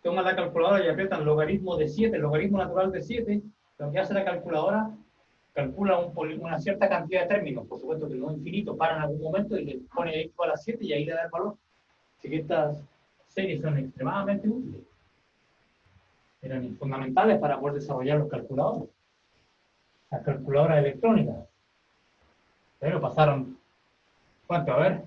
toman la calculadora y aprietan logaritmo de 7, logaritmo natural de 7, lo que hace la calculadora, calcula una cierta cantidad de términos, por supuesto que no infinito, para en algún momento y le pone x igual a 7 y ahí le da el valor. Así que estas series son extremadamente útiles. Eran fundamentales para poder desarrollar los calculadores. Las calculadoras electrónicas. Pero pasaron, ¿cuánto? A ver,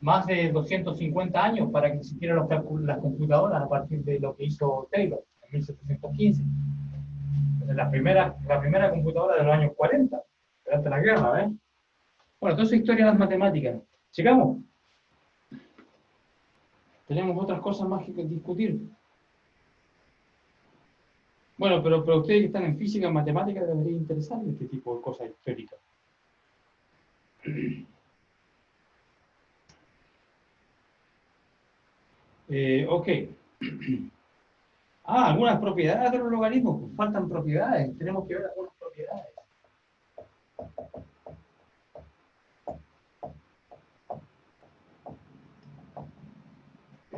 más de 250 años para que existieran las computadoras a partir de lo que hizo Taylor en 1715. La primera computadora de los años 40, durante la guerra, ¿ves? Bueno, entonces historia de las matemáticas. Sigamos. Tenemos otras cosas más que discutir. Bueno, pero ustedes que están en física, en matemáticas, debería interesarles este tipo de cosas históricas. Ok. Algunas propiedades de los logaritmos. Pues faltan propiedades. Tenemos que ver algunas propiedades.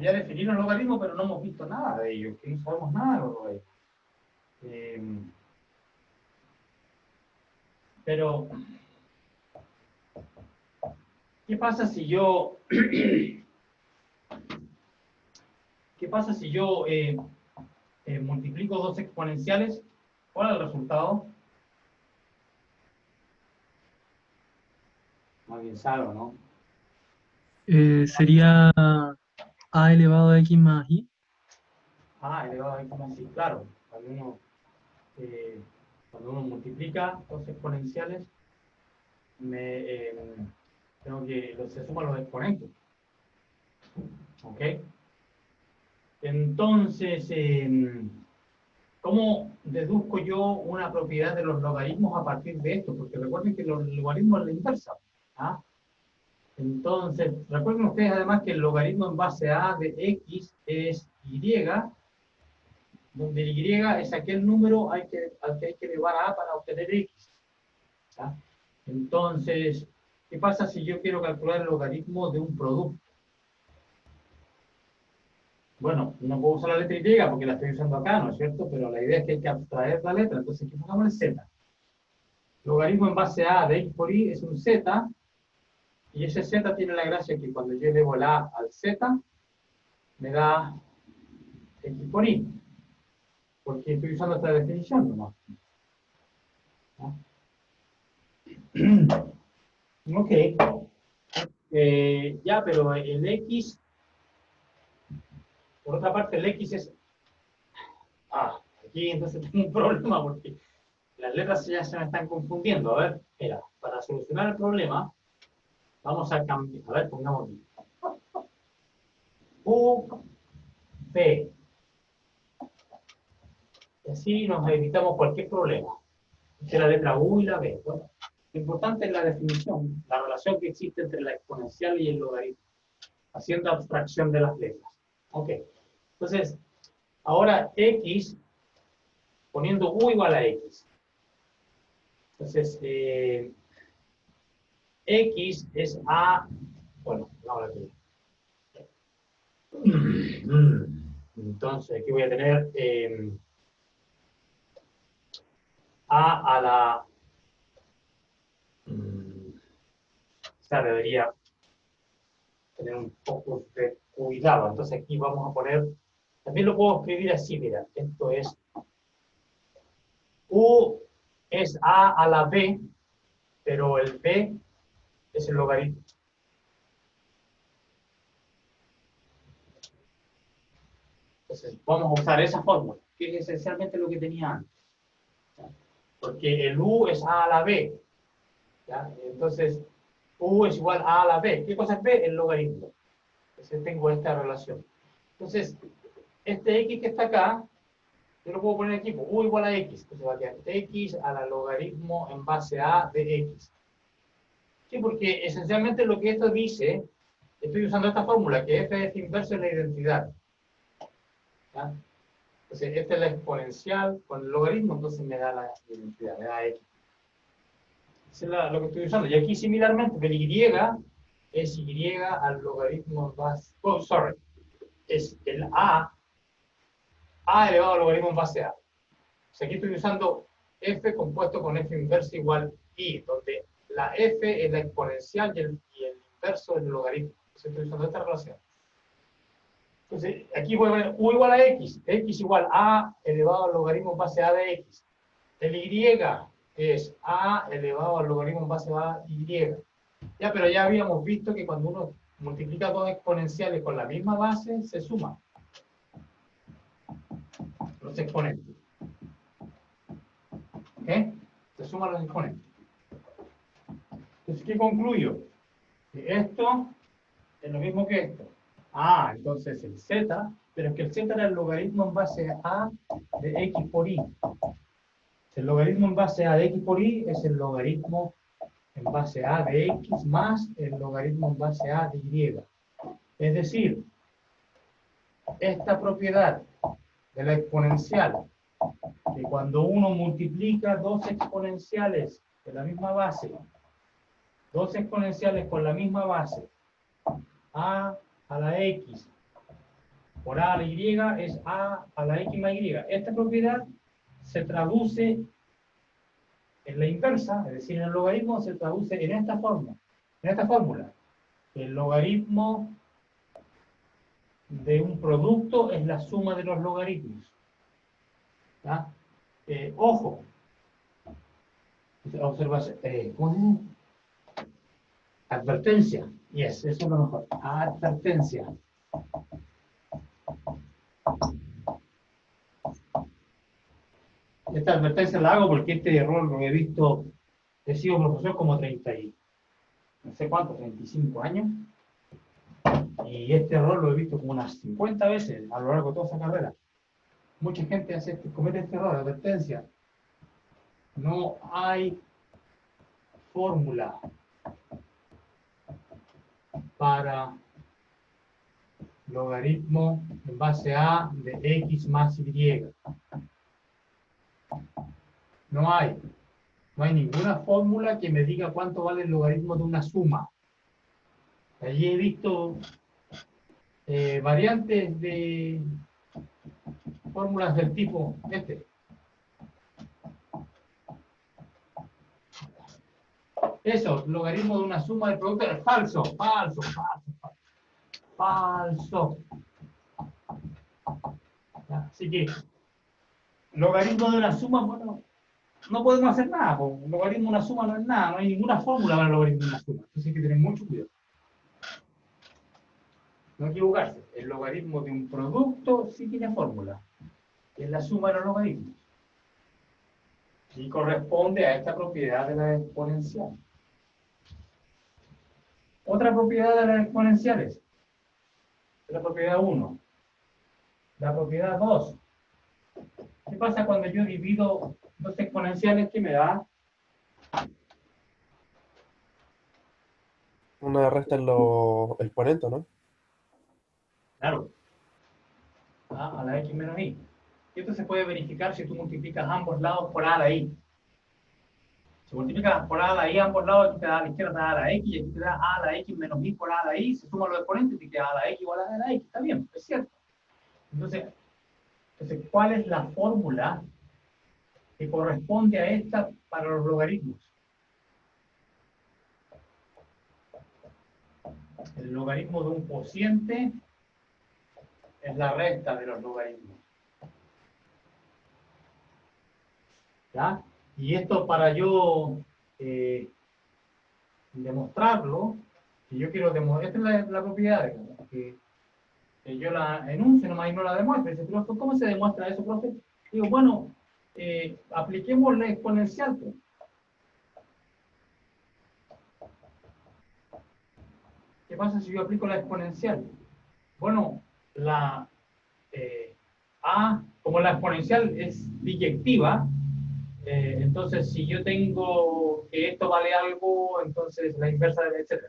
Ya definieron los logaritmos, pero no hemos visto nada de ellos. Que no sabemos nada de los logaritmos. Pero, ¿qué pasa si yo... ¿Qué pasa si yo multiplico dos exponenciales? ¿Cuál es el resultado? Más bien salvo, ¿no? Sería a elevado a x más i. Elevado a x más i, claro. Cuando uno multiplica dos exponenciales, tengo que se suman los exponentes. ¿Ok? Entonces, ¿cómo deduzco yo una propiedad de los logaritmos a partir de esto? Porque recuerden que los logaritmos es la inversa. Entonces, recuerden ustedes además que el logaritmo en base a de x es y, donde y es aquel número al que hay que elevar a para obtener x. ¿Ya? Entonces, ¿qué pasa si yo quiero calcular el logaritmo de un producto? Bueno, no puedo usar la letra Y porque la estoy usando acá, ¿no es cierto? Pero la idea es que hay que abstraer la letra, entonces aquí pongamos el Z. Logaritmo en base a de x por y es un z, y ese z tiene la gracia que cuando yo elevo la a al z, me da x por y, porque estoy usando esta definición nomás. ¿No? Ok. Ya, pero el x, por otra parte, el x es... aquí entonces tengo un problema porque las letras ya se me están confundiendo. A ver, mira, para solucionar el problema, vamos a cambiar. A ver, pongamos aquí. U, B. Y así nos evitamos cualquier problema. Esta es la letra U y la B. Bueno, lo importante es la definición, la relación que existe entre la exponencial y el logaritmo, haciendo abstracción de las letras. Ok. Entonces, ahora x, poniendo U igual a x. Entonces, x es a... Bueno, no la tengo. Entonces, aquí voy a tener a la... O sea, debería tener un poco de cuidado. Entonces, aquí vamos a poner... También lo puedo escribir así, mira. Esto es... U es a la b, pero el b es el logaritmo. Entonces, vamos a usar esa fórmula, que es esencialmente lo que tenía antes. Porque el u es a la b. ¿Ya? Entonces, u es igual a la b. ¿Qué cosa es b? El logaritmo. Entonces, tengo esta relación. Entonces, este x que está acá, yo lo puedo poner aquí, pues, u igual a x. Entonces, va a quedar x a la logaritmo en base a de x. Sí, porque esencialmente lo que esto dice, estoy usando esta fórmula, que f de f inverso es la identidad. ¿Ya? Entonces, esta es la exponencial con el logaritmo, entonces me da la identidad, me da x. Eso es lo que estoy usando. Y aquí, similarmente, el y es y al logaritmo base. Oh, sorry. Es el a elevado al logaritmo en base a. O sea, aquí estoy usando f compuesto con f inverso igual y, donde la f es la exponencial y el inverso es el logaritmo. Entonces, estoy usando esta relación. Entonces, aquí voy a poner u igual a x. X igual a elevado al logaritmo en base a de x. El y es a elevado al logaritmo en base a y. Ya, pero ya habíamos visto que cuando uno multiplica dos exponenciales con la misma base, se suman los exponentes. ¿Ok? Se suman los exponentes. Entonces, ¿qué concluyo? Que esto es lo mismo que esto. Entonces el z, pero es que el z era el logaritmo en base a de x por y. El logaritmo en base a de x por y es el logaritmo en base a de x más el logaritmo en base a de y. Es decir, esta propiedad de la exponencial, que cuando uno multiplica dos exponenciales de la misma base, dos exponenciales con la misma base, a la x por a la y es a la x más y. Esta propiedad se traduce en la inversa, es decir, en el logaritmo se traduce en esta forma, en esta fórmula. El logaritmo de un producto es la suma de los logaritmos. ¿Ya? Ojo. Observación. ¿Cómo se dice? Advertencia. Yes, eso es lo mejor. Advertencia. Esta advertencia la hago porque este error lo he visto, he sido profesor como 30 y no sé cuánto, 35 años. Y este error lo he visto como unas 50 veces a lo largo de toda esa carrera. Mucha gente comete este error, advertencia. No hay fórmula para logaritmo en base a de x más y. No hay. No hay ninguna fórmula que me diga cuánto vale el logaritmo de una suma. Allí he visto variantes de fórmulas del tipo este. Eso, logaritmo de una suma de productos es falso, falso, falso, falso. Falso. ¿Ya? Así que, logaritmo de una suma, bueno, no podemos hacer nada. Un logaritmo de una suma no es nada, no hay ninguna fórmula para el logaritmo de una suma. Entonces hay que tener mucho cuidado. No equivocarse. El logaritmo de un producto sí tiene fórmula. Es la suma de los logaritmos. Y corresponde a esta propiedad de la exponencial. Otra propiedad de las exponenciales. La propiedad 1. La propiedad 2. ¿Qué pasa cuando yo divido dos exponenciales? ¿Qué me da? Una resta en los exponentes, ¿no? Claro. A la x menos y. Y esto se puede verificar si tú multiplicas ambos lados por a a la i. Si multiplicas por a a la i a ambos lados, aquí te da a la izquierda te da a la x, y aquí te da a la x menos i por a a la i, se suman los exponentes y te queda a la x igual a la x. Está bien, es cierto. Entonces, ¿cuál es la fórmula que corresponde a esta para los logaritmos? El logaritmo de un cociente es la resta de los logaritmos. ¿Ya? Y esto para yo demostrarlo, si yo quiero demostrar, esta es la propiedad, que yo la enuncio nomás y no la demuestro. Dice, pero ¿cómo se demuestra eso, profe? Digo, bueno, apliquemos la exponencial. Pues. ¿Qué pasa si yo aplico la exponencial? Bueno, como la exponencial es biyectiva, entonces si yo tengo que esto vale algo, entonces la inversa, etc.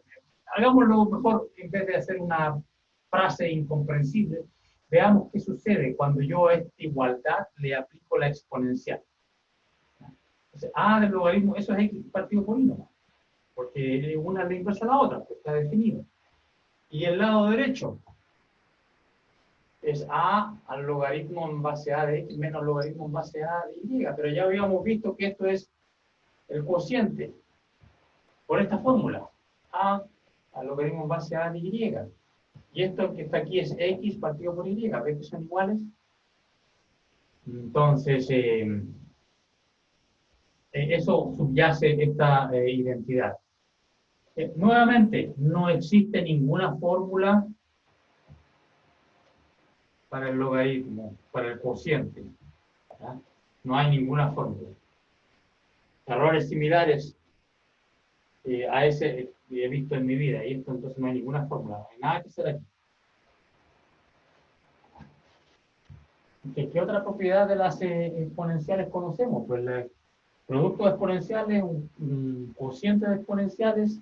Hagámoslo mejor, en vez de hacer una frase incomprensible, veamos qué sucede cuando yo a esta igualdad le aplico la exponencial. Entonces, del logaritmo, eso es x partido por y, porque una es la inversa a la otra, pues está definido. Y el lado derecho es a al logaritmo en base a de x menos logaritmo en base a de y, pero ya habíamos visto que esto es el cociente por esta fórmula, a al logaritmo en base a de y. Y esto que está aquí es x partido por y, ¿ves que son iguales? Entonces, eso subyace esta identidad. Nuevamente, no existe ninguna fórmula para el logaritmo, para el cociente. ¿Ya? No hay ninguna fórmula. Errores similares a ese he visto en mi vida, y esto entonces no hay ninguna fórmula, no hay nada que hacer aquí. ¿Qué otra propiedad de las exponenciales conocemos? Pues el producto de exponenciales, un cociente de exponenciales,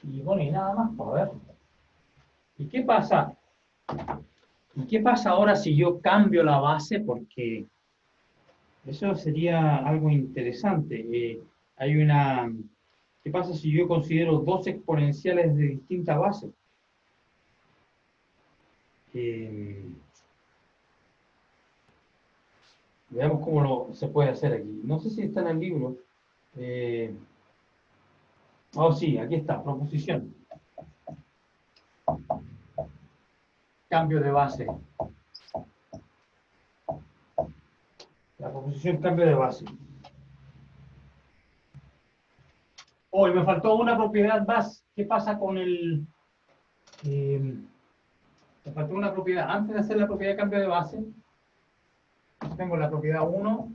y bueno, y nada más, a ver. ¿Y qué pasa? ¿Y qué pasa ahora si yo cambio la base? Porque eso sería algo interesante. ¿Qué pasa si yo considero dos exponenciales de distinta base? Veamos cómo se puede hacer aquí. No sé si está en el libro. Sí, aquí está, proposición. Cambio de base. La proposición cambio de base. Y me faltó una propiedad más. ¿Qué pasa con el... me faltó una propiedad. Antes de hacer la propiedad de cambio de base, tengo la propiedad 1,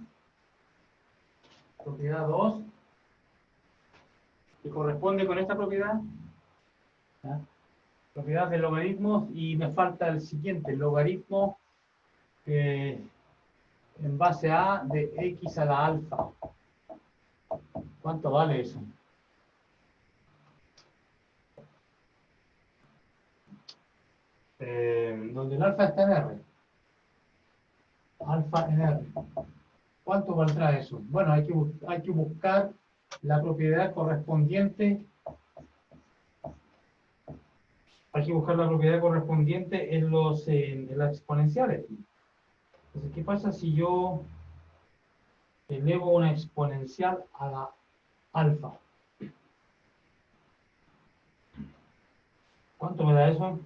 propiedad 2, que corresponde con esta propiedad. ¿Ya? Propiedad de logaritmos, y me falta el siguiente, el logaritmo en base a de x a la alfa. ¿Cuánto vale eso? Donde el alfa está en R. Alfa en R. ¿Cuánto valdrá eso? Bueno, hay que buscar la propiedad correspondiente. Hay que buscar la propiedad correspondiente en las exponenciales. Entonces, ¿qué pasa si yo elevo una exponencial a la alfa? ¿Cuánto me da eso?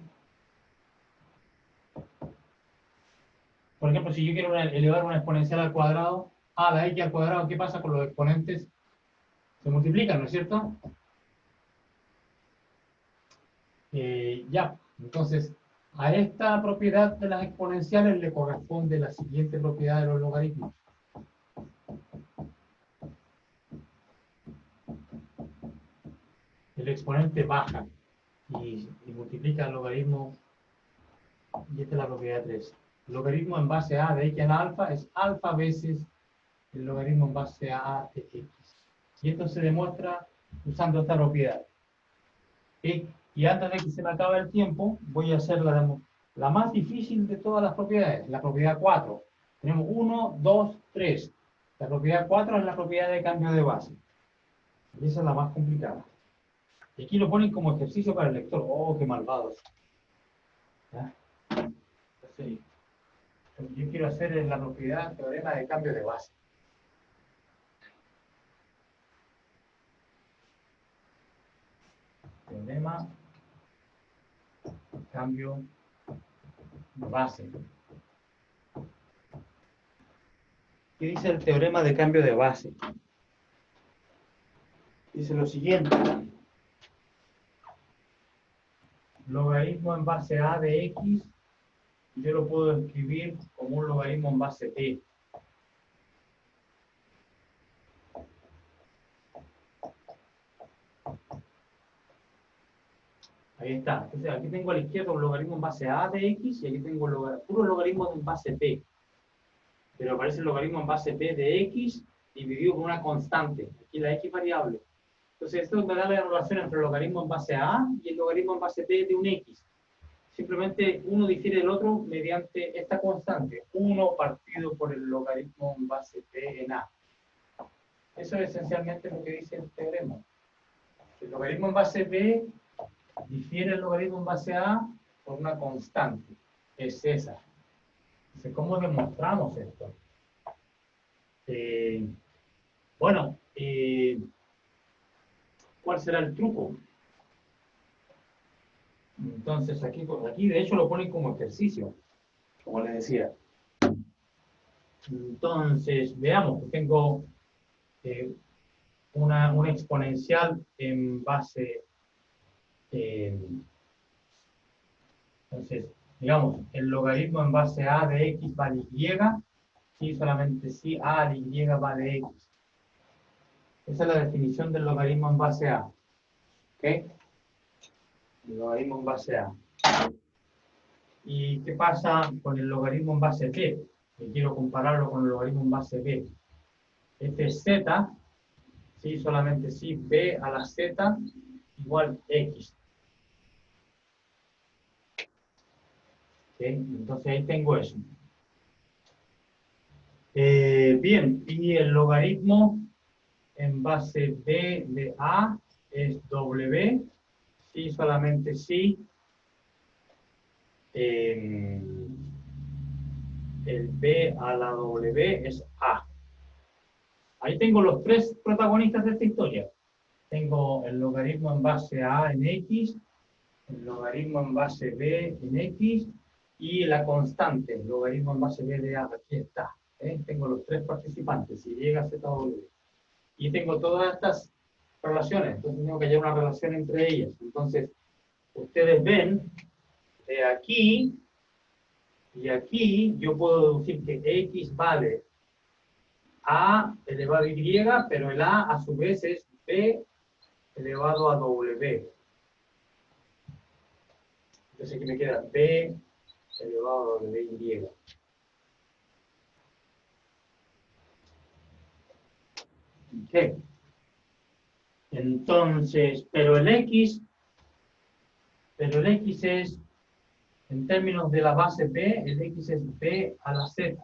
Por ejemplo, si yo quiero elevar una exponencial al cuadrado, la x al cuadrado, ¿qué pasa con los exponentes? Se multiplican, ¿no es cierto? Ya, entonces, a esta propiedad de las exponenciales le corresponde la siguiente propiedad de los logaritmos. El exponente baja y multiplica el logaritmo, y esta es la propiedad 3. El logaritmo en base a de x en alfa es alfa veces el logaritmo en base a de x. Y esto se demuestra usando esta propiedad. Y antes de que se me acabe el tiempo, voy a hacer la más difícil de todas las propiedades, la propiedad 4. Tenemos 1, 2, 3. La propiedad 4 es la propiedad de cambio de base. Y esa es la más complicada. Y aquí lo ponen como ejercicio para el lector. ¡Oh, qué malvados! ¿Ya? Entonces, lo que yo quiero hacer es la propiedad teorema de cambio de base. Teorema de cambio de base. ¿Qué dice el teorema de cambio de base? Dice lo siguiente. Logaritmo en base a de x, yo lo puedo escribir como un logaritmo en base t. Ahí está. Entonces, aquí tengo a la izquierda un logaritmo en base a de x y aquí tengo puro logaritmo en base t. Pero aparece el logaritmo en base t de x dividido por una constante. Aquí la x variable. Entonces, esto me da la relación entre el logaritmo en base a y el logaritmo en base t de un x. Simplemente uno difiere del otro mediante esta constante. 1 partido por el logaritmo en base t en a. Eso es esencialmente lo que dice el teorema. El logaritmo en base b difiere el logaritmo en base a por una constante. Es esa. Entonces, ¿cómo demostramos esto? Bueno, ¿cuál será el truco? Entonces, aquí de hecho lo ponen como ejercicio, como les decía. Entonces, veamos, tengo una exponencial en base. Entonces, digamos, el logaritmo en base a de x vale y, si solamente si a de y vale x. Esa es la definición del logaritmo en base a. ¿Ok? El logaritmo en base a. ¿Y qué pasa con el logaritmo en base t? Que quiero compararlo con el logaritmo en base b. Este es z, si solamente si b a la z igual x. ¿Okay? Entonces ahí tengo eso. Bien, y el logaritmo en base b de a es w, si solamente si el b a la w es a. Ahí tengo los tres protagonistas de esta historia. Tengo el logaritmo en base a en x, el logaritmo en base b en x y la constante, el logaritmo en base b de a. Aquí está. Tengo los tres participantes, y llega z w. Y tengo todas estas relaciones, entonces tengo que hallar una relación entre ellas. Entonces, ustedes ven, de aquí y aquí, yo puedo deducir que x vale a elevado a y, pero el a su vez es b elevado a w. Entonces aquí me queda b elevado a w. Ok. Entonces, pero el x es, en términos de la base b, el x es b a la z.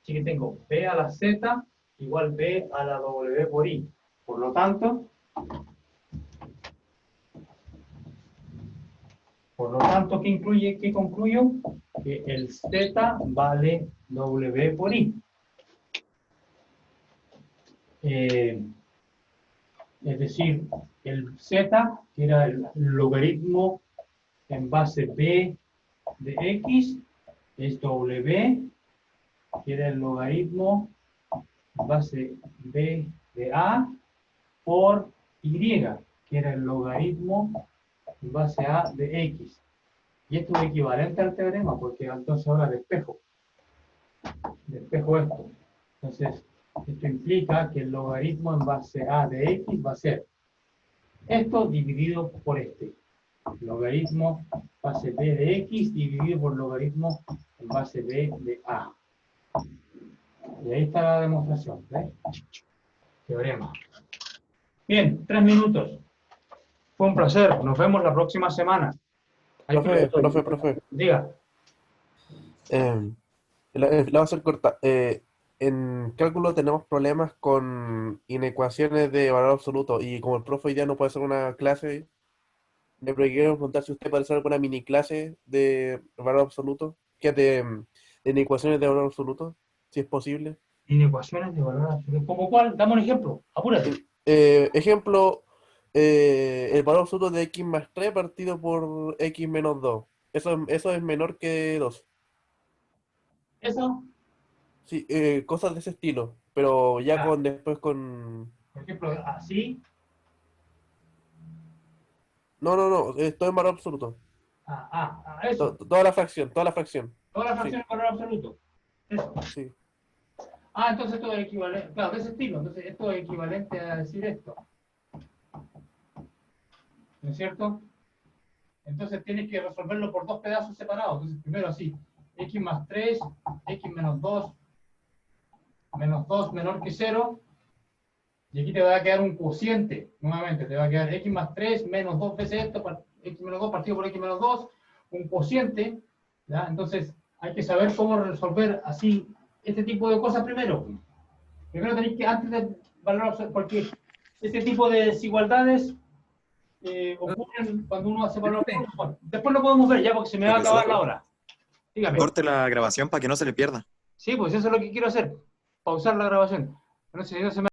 Así que tengo b a la z igual b a la w por i. Por lo tanto, ¿qué concluyo? Que el z vale w por i. Es decir, el z, que era el logaritmo en base B de X es W, que era el logaritmo en base B de A por Y, que era el logaritmo en base A de X. Y esto es equivalente al teorema, porque entonces ahora despejo esto. Entonces, esto implica que el logaritmo en base A de X va a ser esto dividido por este. Logaritmo base B de X dividido por logaritmo en base B de A. Y ahí está la demostración, ¿ves? Teorema. Bien, 3 minutos. Fue un placer. Nos vemos la próxima semana. Profe. Diga. La voy a hacer corta. En cálculo tenemos problemas con inecuaciones de valor absoluto y como el profe hoy día no puede hacer una clase, le quiero preguntar si usted puede hacer alguna mini clase de valor absoluto, que es de inecuaciones de valor absoluto, si es posible. Inecuaciones de valor absoluto. ¿Cómo cuál? Dame un ejemplo. Apúrate. Ejemplo, el valor absoluto de x más 3 partido por x menos 2. Eso es menor que 2. ¿Eso? Sí, cosas de ese estilo, pero ya Ya. después con... Por ejemplo, así. No, esto es valor absoluto. Eso. Toda la fracción. Toda la fracción Sí, es valor absoluto. Eso. sí. Entonces esto es equivalente. Claro, de ese estilo. Entonces esto es equivalente a decir esto. ¿No es cierto? Entonces tienes que resolverlo por dos pedazos separados. Entonces primero así. X más 3, X menos 2 menor que 0. Y aquí te va a quedar un cociente. Nuevamente, te va a quedar X más 3 menos 2 veces esto, X menos 2 partido por X menos 2, un cociente. ¿Ya? Entonces, hay que saber cómo resolver así este tipo de cosas primero. Primero tenéis que, antes de valorar, porque este tipo de desigualdades ocurren cuando uno hace valor. Bueno, después lo podemos ver ya porque se me va a acabar la hora. Dígame. Corte la grabación para que no se le pierda. Sí, pues eso es lo que quiero hacer. Pausar la grabación. No sé si no se me